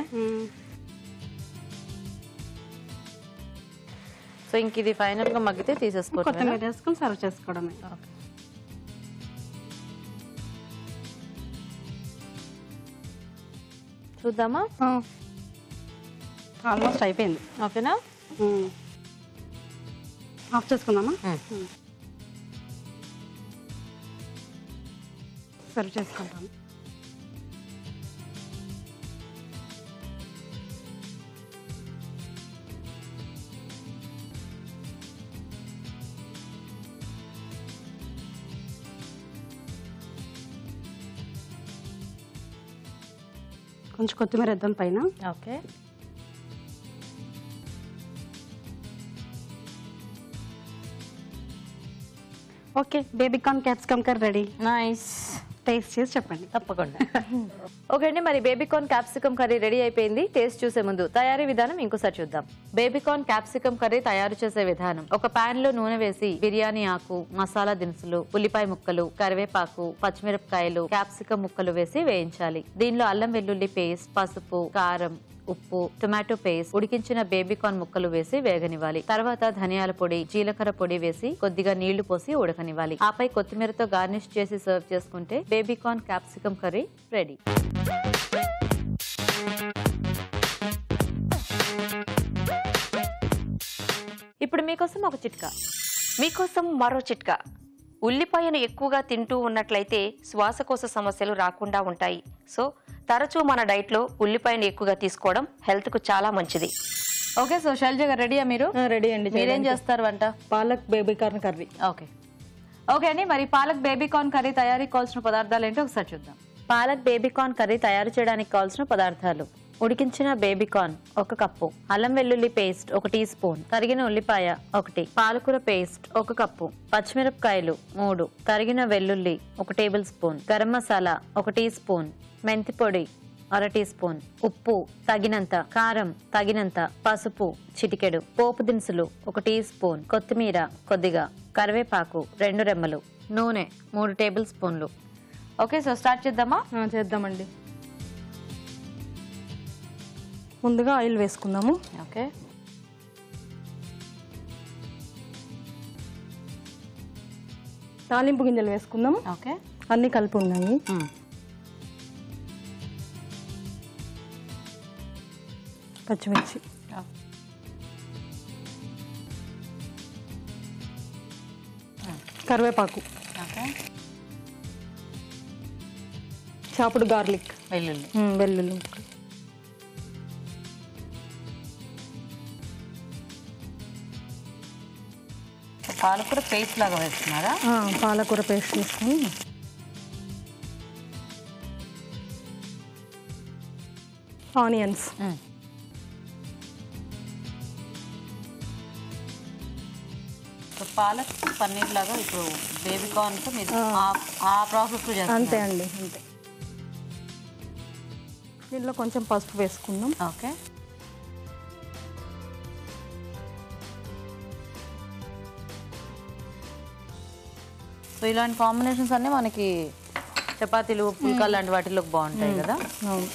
సో ఇంక ఇది ఫైనల్ గా మగ్గితే తీసేసుకోవచ్చు. కొత్తిమీర వేసుకొని సర్వ్ చేసుకోవడమే. చూద్దామా? ఆల్మోస్ట్ అయిపోయింది. ఓకేనా? ఆఫ్ చేసుకుందామా? సర్వ్ చేసుకుంటాను. కొంచెం కొత్తిమీర వేద్దాం పైన. Okay. Okay, baby corn capsicum curry ready. Nice. Taste చేసి చెప్పండి. తప్పకుండా. ఓకే అండి, మరి బేబీకార్న్ క్యాప్సికమ్ కర్రీ రెడీ అయిపోయింది. టేస్ట్ చూసే ముందు తయారీ విధానం ఇంకోసారి చూద్దాం. బేబీకార్న్ క్యాప్సికమ్ కర్రీ తయారు చేసే విధానం: ఒక పాన్ లో నూనె వేసి బిర్యానీ ఆకు, మసాలా దినుసులు, ఉల్లిపాయ ముక్కలు, కరివేపాకు, పచ్చిమిరపకాయలు, క్యాప్సికమ్ ముక్కలు వేసి వేయించాలి. దీనిలో అల్లం వెల్లుల్లి పేస్ట్, పసుపు, కారం, ఉప్పు, టొమాటో పేస్ట్, ఉడికించిన బేబీకార్న్ ముక్కలు వేసి వేగనివ్వాలి. తర్వాత ధనియాల పొడి, జీలకర్ర పొడి వేసి కొద్దిగా నీళ్లు పోసి ఉడకనివ్వాలి. ఆపై కొత్తిమీరతో గార్నిష్ చేసి సర్వ్ చేసుకుంటే బేబీకార్న్ క్యాప్సికమ్ కర్రీ రెడీ. ఇప్పుడు మీకోసం ఒక చిట్కా. మీకోసం మరో చిట్కా. ఉల్లిపాయను ఎక్కువగా తింటూ ఉన్నట్లయితే శ్వాసకోశ సమస్యలు రాకుండా ఉంటాయి. సో తరచూ మన డైట్లో ఉల్లిపాయను ఎక్కువగా తీసుకోవడం హెల్త్కు చాలా మంచిది. ఓకే, సో శైలజ గారు రెడీయా? మీరు రెడీ అండి. మీరేం చేస్తారు వంట? Palak baby corn curry. Okay. Okay అండి, మరి పాలక్ బేబీకార్న్ కర్రీ తయారీకి కావాల్సిన పదార్థాలు ఏంటో ఒకసారి చూద్దాం. పాలక్ బేబీకార్న్ కర్రీ తయారు చేయడానికి కావాల్సిన పదార్థాలు: ఉడికించిన బేబీకార్న్ 1 కప్పు, అల్లం వెల్లుల్లి పేస్ట్ 1 టీ స్పూన్, తరిగిన ఉల్లిపాయ 1, పాలకూర పేస్ట్ 1 కప్పు, పచ్చిమిరపకాయలు 3, తరిగిన వెల్లుల్లి 1 tablespoon, garam masala 1 teaspoon, మెంతి పొడి 1/2 టీ స్పూన్, ఉప్పు తగినంత, కారం తగినంత, పసుపు చిటికెడు, పోపు దినుసులు 1 టీ స్పూన్, కొత్తిమీర కొద్దిగా, కరివేపాకు 2 రెమ్మలు, నూనె 3 టేబుల్ స్పూన్లు. ఓకే, సో స్టార్ట్ చేద్దామా? చేద్దామండి. ముందుగా ఆయిల్ వేసుకుందాము. ఓకే. తాలింపు గింజలు వేసుకుందాము. ఓకే. అన్ని కలిపి ఉన్నాయి. పచ్చిమిర్చి, కరివేపాకు, చాపుడు గార్లిక్, వెల్లుల్లి, పాలకూర పేస్ట్ లాగా వేస్తున్నారా? పాలకూర పేస్ట్ వేసుకుని ఆనియన్స్, పాలక్ పన్నీర్ లాగా ఇప్పుడు బేబీకార్న్ తో మీరు ఆ ప్రాసెస్ చేస్తారు. అంతే అండి, అంతే. దీనిలో కొంచెం పసుపు వేసుకుందాం. ఓకే. సో ఇలాంటి కాంబినేషన్స్ అన్నీ మనకి చపాతీలు, పుల్కా లాంటి వాటిలోకి బాగుంటాయి కదా. అవును.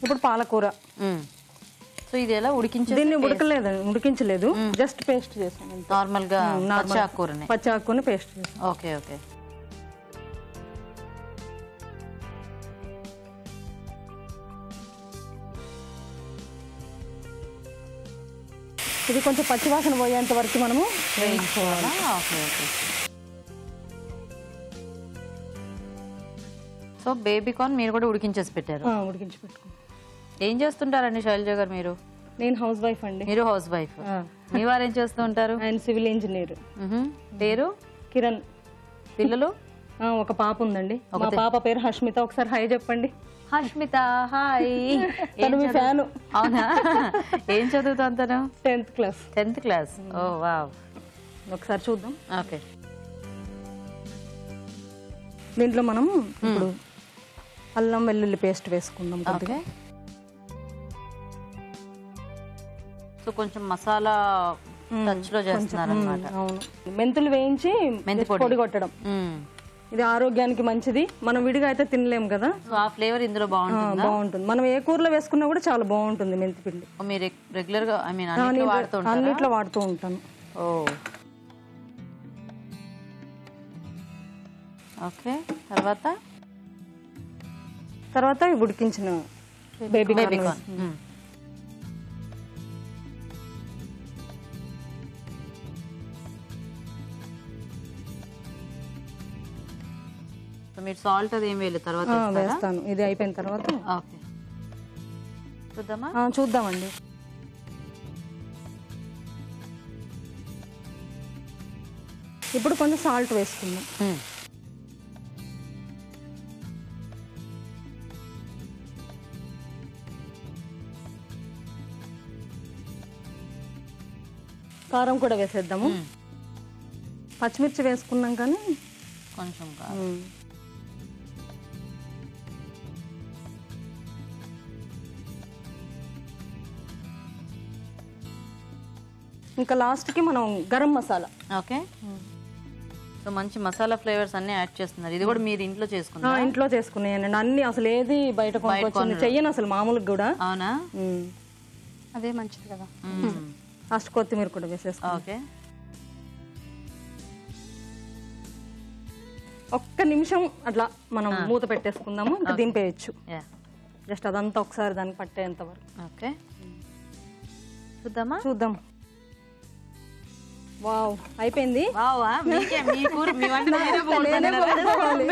ఇప్పుడు పాలకూర. సో ఇది ఎలా ఉడికించి? దీన్ని ఉడికించలేదు, జస్ట్ పేస్ట్ చేసాను. నార్మల్ గా పచ్చి ఆకుని పేస్ట్ చేసాను. ఓకే. ఓకే. ఇది కొంచెం పచ్చివాసన పోయేంత వరకు మనము వేయించుకోవాలా? ఓకే. ఓకే. సో బేబీకార్న్ మీరు కూడా ఉడికించేసి పెట్టారు? ఉడికించి పెట్టుకున్నాం. ఏం చేస్తుంటారండి శైలజ గారు మీరు? నేను హౌస్ వైఫ్ అండి. మీరు హౌస్ వైఫ్. మీ వారు ఏం చేస్తూ ఉంటారు? ఆయన సివిల్ ఇంజనీర్. పేరు? కిరణ్. పిల్లలు? ఒక పాప ఉందండి. మా పాప పేరు హష్మిత. ఒకసారి హాయ్ చెప్పండి. హష్మిత హాయ్. తను మీ ఫ్యాను. అవునా? ఏం చదువుతాను తను? 10th class. 10th class. ఓ వావ్. ఒకసారి చూద్దాం. ఓకే. దీంట్లో మనం ఇప్పుడు అల్లం వెల్లుల్లి పేస్ట్ వేసుకుందాం. ఓకే. సో కొంచెం మసాలా టచ్ లో చేస్తున్నారు అన్నమాట. అవును. మెంతులు వేయించి పొడి కొట్టడం. ఇది ఆరోగ్యానికి మంచిది. మనం విడిగా అయితే తినలేం కదా. సో ఆ ఫ్లేవర్ ఇందులో బాగుంటుంది. మనం ఏ కూరలో వేసుకున్నా కూడా చాలా బాగుంటుంది మెంతి పిండి. మీరు రెగ్యులర్ గా అన్నిట్లో వాడుతూ ఉంటాను. ఓ ఓకే. తర్వాత తర్వాత ఉడికించిన బేబీ కార్న్. మీరు సాల్ట్ అది ఏం వేయలేదు తర్వాత వేస్తాను. ఇది అయిపోయిన తర్వాత ఓకే చూద్దామా? చూద్దామండి. ఇప్పుడు కొంచెం సాల్ట్ వేసుకుందాం. కారం కూడా వేసేద్దాము. పచ్చిమిర్చి వేసుకున్నాం కానీ కొంచెం ఇంకా లాస్ట్కి మనం గరం మసాలా. ఓకే. సో మంచి మసాలా ఫ్లేవర్స్ అన్ని యాడ్ చేస్తున్నారు. ఇది కూడా మీరు ఇంట్లో చేసుకున్నారా? ఇంట్లో చేసుకున్నాయండి అన్ని. అసలు ఏది బయట కొనుక్కొచ్చింది చెయ్యను అసలు మామూలుగా కూడా. అవునా? అదే మంచిది కదా. ఫస్ట్ కొత్తిమీర కూడా వేసేస్తాం. ఓకే. ఒక్క నిమిషం అట్లా మనం మూత పెట్టేసుకుందాము. ఇంకా దింపేయచ్చు. జస్ట్ అదంతా ఒకసారి దానికి పట్టేంత వరకు. ఓకే చూద్దామా? చూద్దాం. వావ్ అయిపోయింది.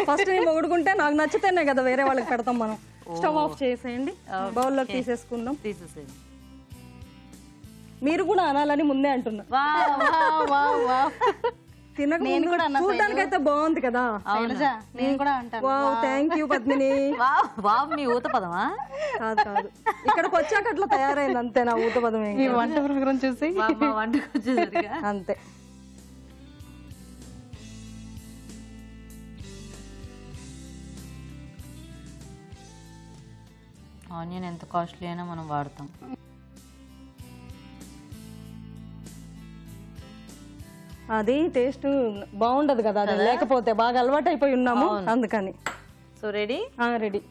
ఫస్ట్ నేను పొగుడుకుంటే నాకు నచ్చితేనే కదా వేరే వాళ్ళకి పెడతాం మనం. స్టవ్ ఆఫ్ చేసేయండి. బౌల్లోకి తీసేసుకుందాం. తీసేసేయండి. మీరు కూడా అనాలని ముందే అంటున్నా. చూడడానికి అయితే బాగుంది కదా. నేను కూడా అంటాను. Wow thank you Padmini. Wow మీ ఊత పదమా? కాదు కాదు, ఇక్కడికి వచ్చాక అట్లా తయారైంది అంతే. నా ఊత పదం వంట ప్రోగ్రామ్ చూసి వంటకు వచ్చేసరిగా అంతే. ఆనియన్ ఎంత కాస్ట్లీ అయినా మనం వాడతాం. అది టేస్ట్ బాగుండదు కదా అది లేకపోతే. బాగా అలవాటు అయిపోయి ఉన్నాము అందుకని. So ready? Ready.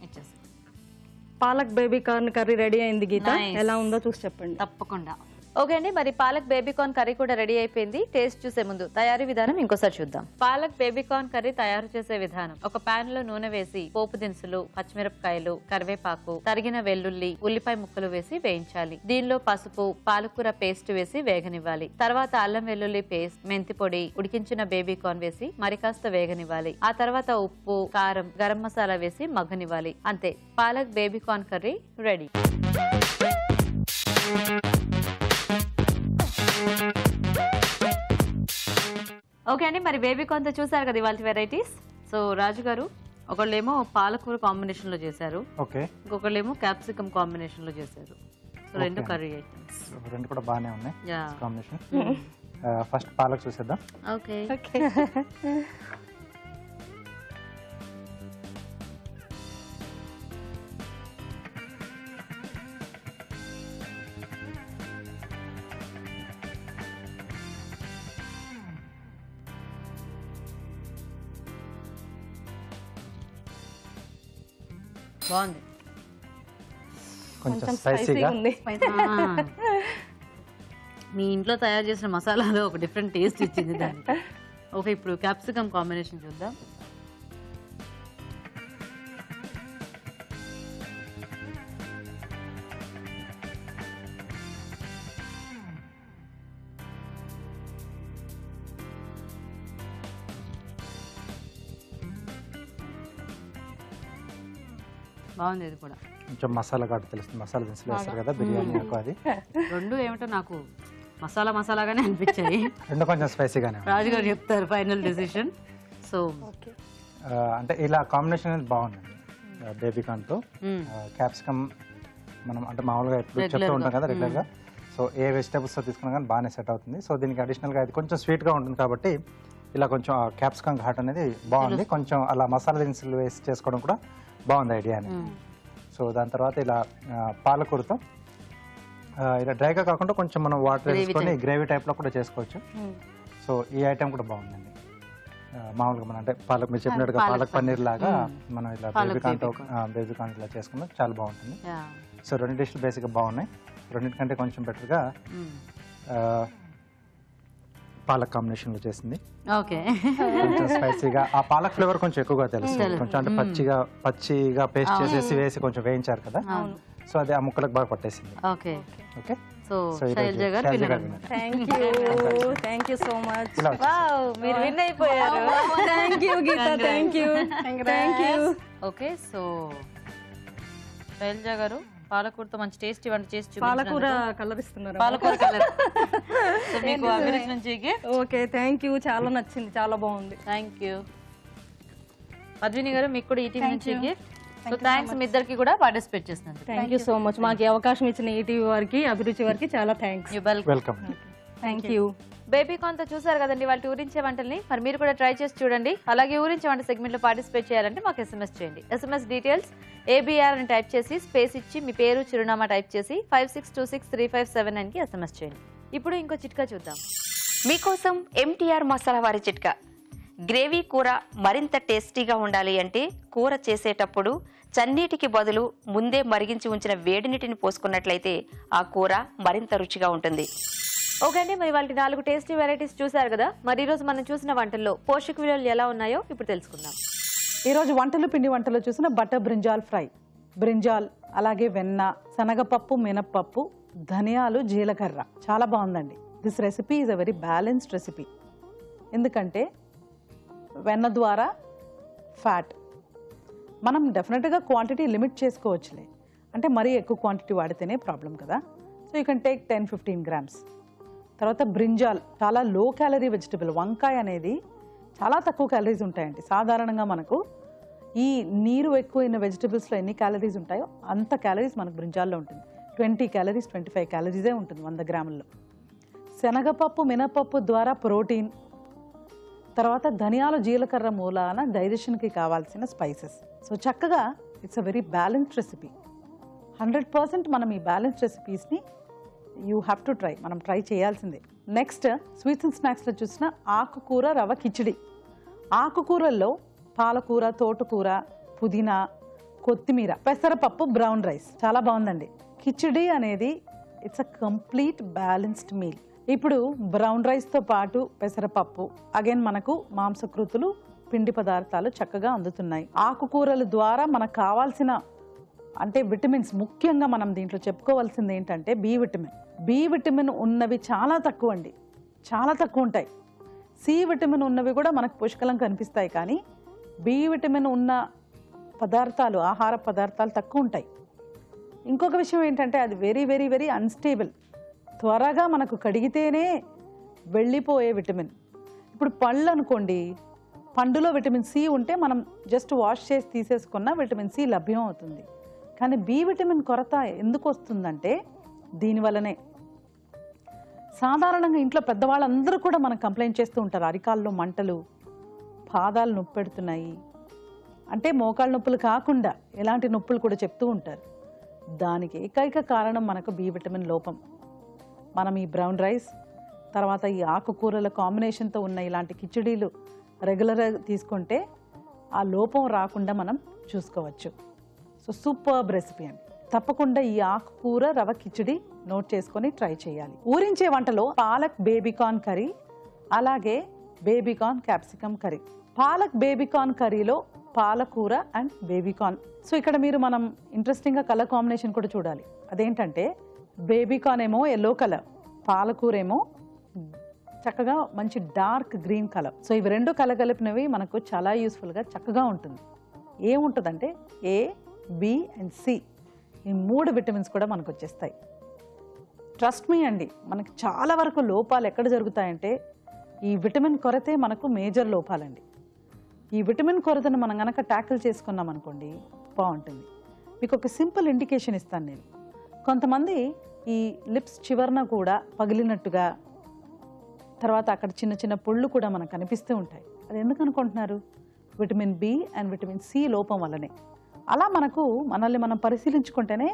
Palak baby corn curry ready అయింది. గీత ఎలా ఉందో చూసి చెప్పండి. తప్పకుండా. ఓకే అండి, మరి పాలక్ బేబీకార్న్ కర్రీ కూడా రెడీ అయిపోయింది. టేస్ట్ చూసే ముందు తయారీ విధానం ఇంకోసారి చూద్దాం. పాలక్ బేబీకార్న్ కర్రీ తయారు చేసే విధానం: ఒక పాన్ లో నూనె వేసి పోపు దినుసులు, పచ్చిమిరపకాయలు, కరివేపాకు, తరిగిన వెల్లుల్లి, ఉల్లిపాయ ముక్కలు వేసి వేయించాలి. దీనిలో పసుపు, పాలకూర పేస్ట్ వేసి వేగనివ్వాలి. తర్వాత అల్లం వెల్లుల్లి పేస్ట్, మెంతి పొడి, ఉడికించిన బేబీకార్న్ వేసి మరి కాస్త వేగనివ్వాలి. ఆ తర్వాత ఉప్పు, కారం, గరం మసాలా వేసి మగ్గనివ్వాలి. అంతే, palak baby corn curry ready. Okay అండి, మరి బేబీకార్న్ తో చూసారు కదా ఇవాళ వెరైటీస్. సో రాజు గారు, ఒకళ్ళేమో పాలకూర కాంబినేషన్ లో చేశారు, ఓకే, ఇంకొకళ్ళేమో క్యాప్సికమ్ కాంబినేషన్ లో చేశారు. సో రెండు కర్రీ ఐటమ్స్, రెండు కూడా బాగానే ఉన్నాయి కాంబినేషన్. ఫస్ట్ పాలక్ చూసేద్దాం. ఓకే. బాగుంది, కొంచెం స్పైసీగా ఉంది. మీ ఇంట్లో తయారు చేసిన మసాలాలో ఒక డిఫరెంట్ టేస్ట్ ఇచ్చింది దానికి. ఓకే, ఇప్పుడు క్యాప్సికమ్ కాంబినేషన్ చూద్దాం. బాగుంది. ఇది కూడా కొంచెం మసాలా ఘాటు తెలుస్తుంది. మసాలా దినుసులు వేస్తారు కదా బిర్యానీ ఆకు, అది రెండు ఏమిటో నాకు మసాలాగానే అనిపించాయి. రెండు కొంచెం స్పైసీగానే. రాజు గారు చెప్తారు ఫైనల్ డెసిషన్. సో అంటే ఇలా కాంబినేషన్ అనేది బాగుందండి. బేబీకార్న్తో క్యాప్సికమ్ మనం అంటే మామూలుగా ఎప్పుడు చెప్తూ ఉంటాం కదా రెగ్యులర్గా. సో ఏ వెజిటేబుల్స్తో తీసుకున్నా కానీ బాగానే సెట్ అవుతుంది. సో దీనికి అడిషనల్గా అది కొంచెం స్వీట్గా ఉంటుంది కాబట్టి ఇలా కొంచెం క్యాప్సికమ్ ఘాట్ అనేది బాగుంది. కొంచెం అలా మసాలా దినుసులు వేసి చేసుకోవడం కూడా బాగుంది ఐడియా అని. సో దాని తర్వాత ఇలా పాలకూరతో ఇలా డ్రైగా కాకుండా కొంచెం మనం వాటర్ వేసుకొని గ్రేవీ టైప్లో కూడా చేసుకోవచ్చు. సో ఈ ఐటెం కూడా బాగుందండి. మామూలుగా మనం అంటే పాలక్ మీరు చెప్పినట్టుగా పాలక్ పన్నీర్ లాగా మనం ఇలా బేబీకార్న్ ఇలా చేసుకున్నాం, చాలా బాగుంటుంది. సో రెండు డిష్లు బేసిక్గా బాగున్నాయి. రెండింటికంటే కొంచెం బెటర్గా పాలక్ కాంబినేషన్ లో చేసింది. ఓకే, కొంచెం స్పైసీగా ఆ పాలక్ ఫ్లేవర్ కొంచెం ఎక్కువగా తెలుస్తుంది. కొంచెం అంటే పచ్చిగా పేస్ట్ చేసేసి వేసి కొంచెం వేయించారు కదా, సో అది ఆ ముక్కలకు బాగా పట్టేసింది. ఓకే ఓకే, సో శైలజ గారు thank you so much. Wow, మీరు విన్ అయిపోయారు. Thank you Geetha, thank you. Okay, so Shailaja గారు పాలకూరతో మంచి టేస్టీ వంట చేసి పాలకూర కలర్ ఇస్తున్నారు. పాలకూర కలర్ మీకు అభిరుచి నుంచి ఓకే, థ్యాంక్ యూ, చాలా నచ్చింది, చాలా బాగుంది. Thank you. అద్విని గారు మీకు కూడా ఈ టీవీ నుంచి సో థ్యాంక్స్ మీ ఇద్దరికి కూడా పార్టిసిపేట్ చేస్తున్నారు. Thank you so much. మాకు ఈ అవకాశం ఇచ్చిన ఈటీవీ వారికి, అభిరుచి వారికి చాలా thanks. Welcome. Thank you. Baby corn తో చూసారు కదండి వాళ్ళ ఊరించే వంటల్ని. మరి మీరు కూడా ట్రై చేసి చూడండి. అలాగే ఊరించే వంట సెగ్మెంట్ లో పార్టిసిపేట్ చేయాలంటే మాకు SMS చేయండి. SMS డీటెయిల్స్ ABR అని టైప్ చేసి స్పేస్ ఇచ్చి మీ పేరు చిరునామా టైప్ చేసి 56263579 కి SMS చేయండి. ఇప్పుడు ఇంకో చిట్కా చూద్దాం. మీకోసం MTR మసాలా వారి చిట్కా. గ్రేవీ కూర మరింత టేస్టీగా ఉండాలి అంటే కూర చేసేటప్పుడు చన్నీటికి బదులు ముందే మరిగించి ఉంచిన వేడి నీటిని పోసుకున్నట్లయితే ఆ కూర మరింత రుచిగా ఉంటుంది. ఓకే అండి, మరి వాళ్ళ 4 టేస్టీ వెరైటీస్ చూసారు కదా. మరి ఈరోజు మనం చూసిన వంటల్లో పోషక విలువలు ఎలా ఉన్నాయో ఇప్పుడు తెలుసుకుందాం. ఈరోజు పిండి వంటలు చూసిన బటర్ బ్రింజాల్ ఫ్రై, బ్రింజాల్, అలాగే వెన్న, శనగపప్పు, మినప్పప్పు, ధనియాలు, జీలకర్ర, చాలా బాగుందండి. This recipe is a very balanced recipe. ఎందుకంటే వెన్న ద్వారా ఫ్యాట్ మనం డెఫినెట్గా క్వాంటిటీ లిమిట్ చేసుకోవచ్చులే, అంటే మరీ ఎక్కువ క్వాంటిటీ వాడితేనే ప్రాబ్లం కదా. So you can take 10-15 grams. తర్వాత బ్రింజాల్ చాలా లో క్యాలరీ వెజిటబుల్. వంకాయ అనేది చాలా తక్కువ క్యాలరీస్ ఉంటాయండి. సాధారణంగా మనకు ఈ నీరు ఎక్కువైన వెజిటబుల్స్లో ఎన్ని క్యాలరీస్ ఉంటాయో అంత క్యాలరీస్ మనకు బ్రింజాల్లో ఉంటుంది. 20 calories 25 calories ఉంటుంది 100 grams. శనగపప్పు, మినపప్పు ద్వారా ప్రోటీన్, తర్వాత ధనియాలు, జీలకర్ర మూలాన డైజెషన్కి కావాల్సిన స్పైసెస్. సో చక్కగా it's a very balanced recipe. 100% మనం ఈ బ్యాలెన్స్డ్ రెసిపీస్ని యూ హ్యావ్ టు ట్రై, మనం ట్రై చేయాల్సిందే. నెక్స్ట్ స్వీట్స్ అండ్ స్నాక్స్లో చూసిన ఆకుకూర రవ కిచిడి. ఆకుకూరల్లో పాలకూర, తోటకూర, పుదీనా, కొత్తిమీర, పెసరపప్పు, బ్రౌన్ రైస్, చాలా బాగుందండి. కిచిడి అనేది it's a complete balanced meal. ఇప్పుడు బ్రౌన్ రైస్తో పాటు పెసరపప్పు, అగైన్ మనకు మాంసకృతులు, పిండి పదార్థాలు చక్కగా అందుతున్నాయి. ఆకుకూరల ద్వారా మనకు కావాల్సిన అంటే విటమిన్స్, ముఖ్యంగా మనం దీంట్లో చెప్పుకోవాల్సింది ఏంటంటే బి విటమిన్. బి విటమిన్ ఉన్నవి చాలా తక్కువ అండి, చాలా తక్కువ ఉంటాయి. సి విటమిన్ ఉన్నవి కూడా మనకు పుష్కలం కనిపిస్తాయి, కానీ బి విటమిన్ ఉన్న పదార్థాలు, ఆహార పదార్థాలు తక్కువ ఉంటాయి. ఇంకొక విషయం ఏంటంటే అది వెరీ వెరీ వెరీ అన్స్టేబుల్. త్వరగా మనకు కడిగితేనే వెళ్ళిపోయే విటమిన్. ఇప్పుడు పళ్ళు అనుకోండి, పండులో విటమిన్ సి ఉంటే మనం జస్ట్ వాష్ చేసి తీసేసుకున్న విటమిన్ సి లభ్యం అవుతుంది. కానీ బి విటమిన్ కొరత ఎందుకు వస్తుందంటే దీనివల్లనే. సాధారణంగా ఇంట్లో పెద్దవాళ్ళందరూ కూడా మనకు కంప్లైంట్ చేస్తూ ఉంటారు, అరికాల్లో మంటలు, పాదాలు నొప్పి పెడుతున్నాయి, అంటే మోకాళ్ళ నొప్పులు కాకుండా ఎలాంటి నొప్పులు కూడా చెప్తూ ఉంటారు. దానికి ఏకైక కారణం మనకు బి విటమిన్ లోపం. మనం ఈ బ్రౌన్ రైస్, తర్వాత ఈ ఆకుకూరల కాంబినేషన్తో ఉన్న ఇలాంటి కిచిడీలు రెగ్యులర్గా తీసుకుంటే ఆ లోపం రాకుండా మనం చూసుకోవచ్చు. సో సూపర్బ్ రెసిపీ అండి. తప్పకుండా ఈ ఆకుకూర రవ కిచిడి నోట్ చేసుకొని ట్రై చేయాలి. ఊరించే వంటలో పాలక్ బేబీకార్న్ కర్రీ, అలాగే baby corn capsicum curry. Palak baby corn కర్రీలో పాలకూర అండ్ బేబీకార్న్. సో ఇక్కడ మీరు మనం ఇంట్రెస్టింగ్గా కలర్ కాంబినేషన్ కూడా చూడాలి. అదేంటంటే బేబీకార్న్ ఏమో ఎల్లో కలర్, పాలకూర ఏమో చక్కగా మంచి డార్క్ గ్రీన్ కలర్. సో ఇవి రెండు కలగలిపినవి మనకు చాలా యూస్ఫుల్గా చక్కగా ఉంటుంది. ఏముంటుందంటే ఏ, బి అండ్ సి, ఈ 3 విటమిన్స్ కూడా మనకు వచ్చేస్తాయి. ట్రస్ట్ మీ అండి, మనకి చాలా వరకు లోపాలు ఎక్కడ జరుగుతాయంటే ఈ విటమిన్ కొరతే మనకు మేజర్ లోపాలండి. ఈ విటమిన్ కొరతను మనం కనుక ట్యాకిల్ చేసుకున్నాం అనుకోండి బాగుంటుంది. మీకు ఒక సింపుల్ ఇండికేషన్ ఇస్తాను నేను. కొంతమంది ఈ లిప్స్ చివరన కూడా పగిలినట్టుగా, తర్వాత అక్కడ చిన్న చిన్న పొళ్ళు కూడా మనకు కనిపిస్తూ ఉంటాయి. అది ఎందుకు అనుకుంటున్నారు? Vitamin B and vitamin C లోపం వల్లనే. అలా మనకు మనల్ని మనం పరిశీలించుకుంటేనే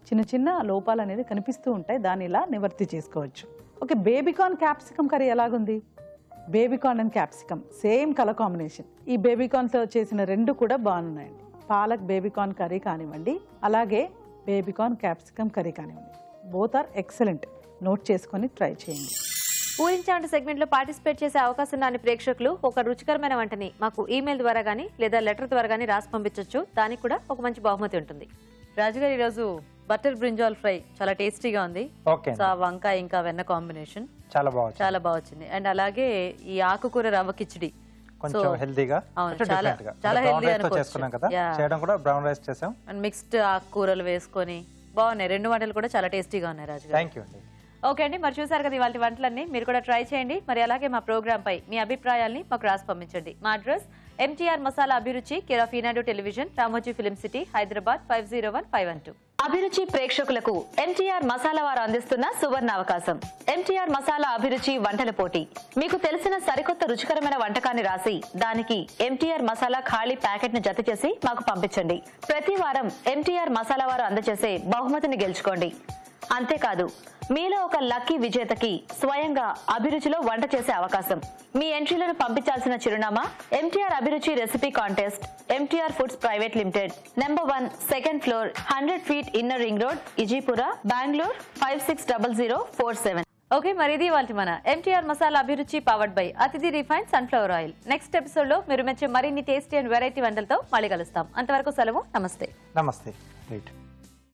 చిన్న చిన్న లోపాలు అనేది కనిపిస్తూ ఉంటాయి. దాన్ని ఇలా నివర్తి చేసుకోవచ్చు. ఓకే, బేబీకార్న్ క్యాప్సికమ్ కర్రీ ఎలాగుంది? Baby corn and capsicum same colour combination. ఈ బేబీకార్న్తో చేసిన 2 కూడా బాగున్నాయండి. పాలక్ బేబీకార్న్ కర్రీ కానివ్వండి, అలాగే బేబీకార్న్ క్యాప్సికమ్ కర్రీ కానివ్వండి, బోత్ ఆర్ ఎక్సలెంట్. నోట్ చేసుకొని ట్రై చేయండి. ఊరించాంటి సెగ్మెంట్ లో పార్టిసిపేట్ చేసే అవకాశం రాని ప్రేక్షకులు ఒక రుచికరమైన వంటని మాకు ఈమెయిల్ ద్వారా గానీ లేదా లెటర్ ద్వారా గానీ రాసి పంపించవచ్చు. దానికి కూడా ఒక మంచి బహుమతి ఉంటుంది. రాజుగారు ఈరోజు బటర్ బ్రింజాల్ ఫ్రై చాలా టేస్టీగా ఉంది. ఓకే, సో వంకాయ ఇంకా వెన్న కాంబినేషన్ చాలా బాగుంది, చాలా బాగా వచ్చింది. అండ్ అలాగే ఈ ఆకుకూర రవ్వ కిచిడి కొంచెం హెల్దీగా, చాలా హెల్దీ చేసుకున్నాం కదా, చేయడం కూడా బ్రౌన్ రైస్ చేసాం అండ్ మిక్స్డ్ ఆకుకూరలు వేసుకొని బాగున్నాయి. 2 వంటలు కూడా చాలా టేస్టీగా ఉన్నాయి రాజుగారు. థ్యాంక్ యూ అండి. ఓకే అండి, మరి చూసారు కదా ఇవాళ వంటలన్నీ. మీరు కూడా ట్రై చేయండి. మరి అలాగే మా ప్రోగ్రామ్ పై మీ అభిప్రాయాల్ని మాకు రాసి పంపించండి. మా అడ్రస్ ఎంటీఆర్ మసాలా అభిరుచి, care of Eenadu television, Ramoji film city, Hyderabad 501512. అభిరుచి ప్రేక్షకులకు ఎంటీఆర్ మసాలా వారు అందిస్తున్న సువర్ణ అవకాశం. ఎంటీఆర్ మసాలా అభిరుచి వంటల పోటీ. మీకు తెలిసిన సరికొత్త రుచికరమైన వంటకాన్ని రాసి దానికి ఎంటీఆర్ మసాలా ఖాళీ ప్యాకెట్ ను జత చేసి మాకు పంపించండి. ప్రతి వారం ఎంటీఆర్ మసాలా వారు అందజేసే బహుమతిని గెలుచుకోండి. అంతేకాదు, మీలో ఒక లక్కీ విజేతకి స్వయంగా అభిరుచిలో వంట చేసే అవకాశం. మీ ఎంట్రీలను పంపించాల్సిన చిరునామా MTR Abhiruchi recipe contest, MTR foods private limited, number 1, second floor, 100 feet inner ring road, Ejipura, Bengaluru 560047. Okay, మరి ఇది వాళ్ళ మన MTR Masala Abhiruchi powered by Atithi refine sunflower oil. Next episode లో మీరు మెచ్చే మరిన్ని టేస్టీ అండ్ వెరైటీ వంటలతో మళ్ళీ కలుస్తాం. అంతవరకు సెలవు. నమస్తే. నమస్తే. రైట్.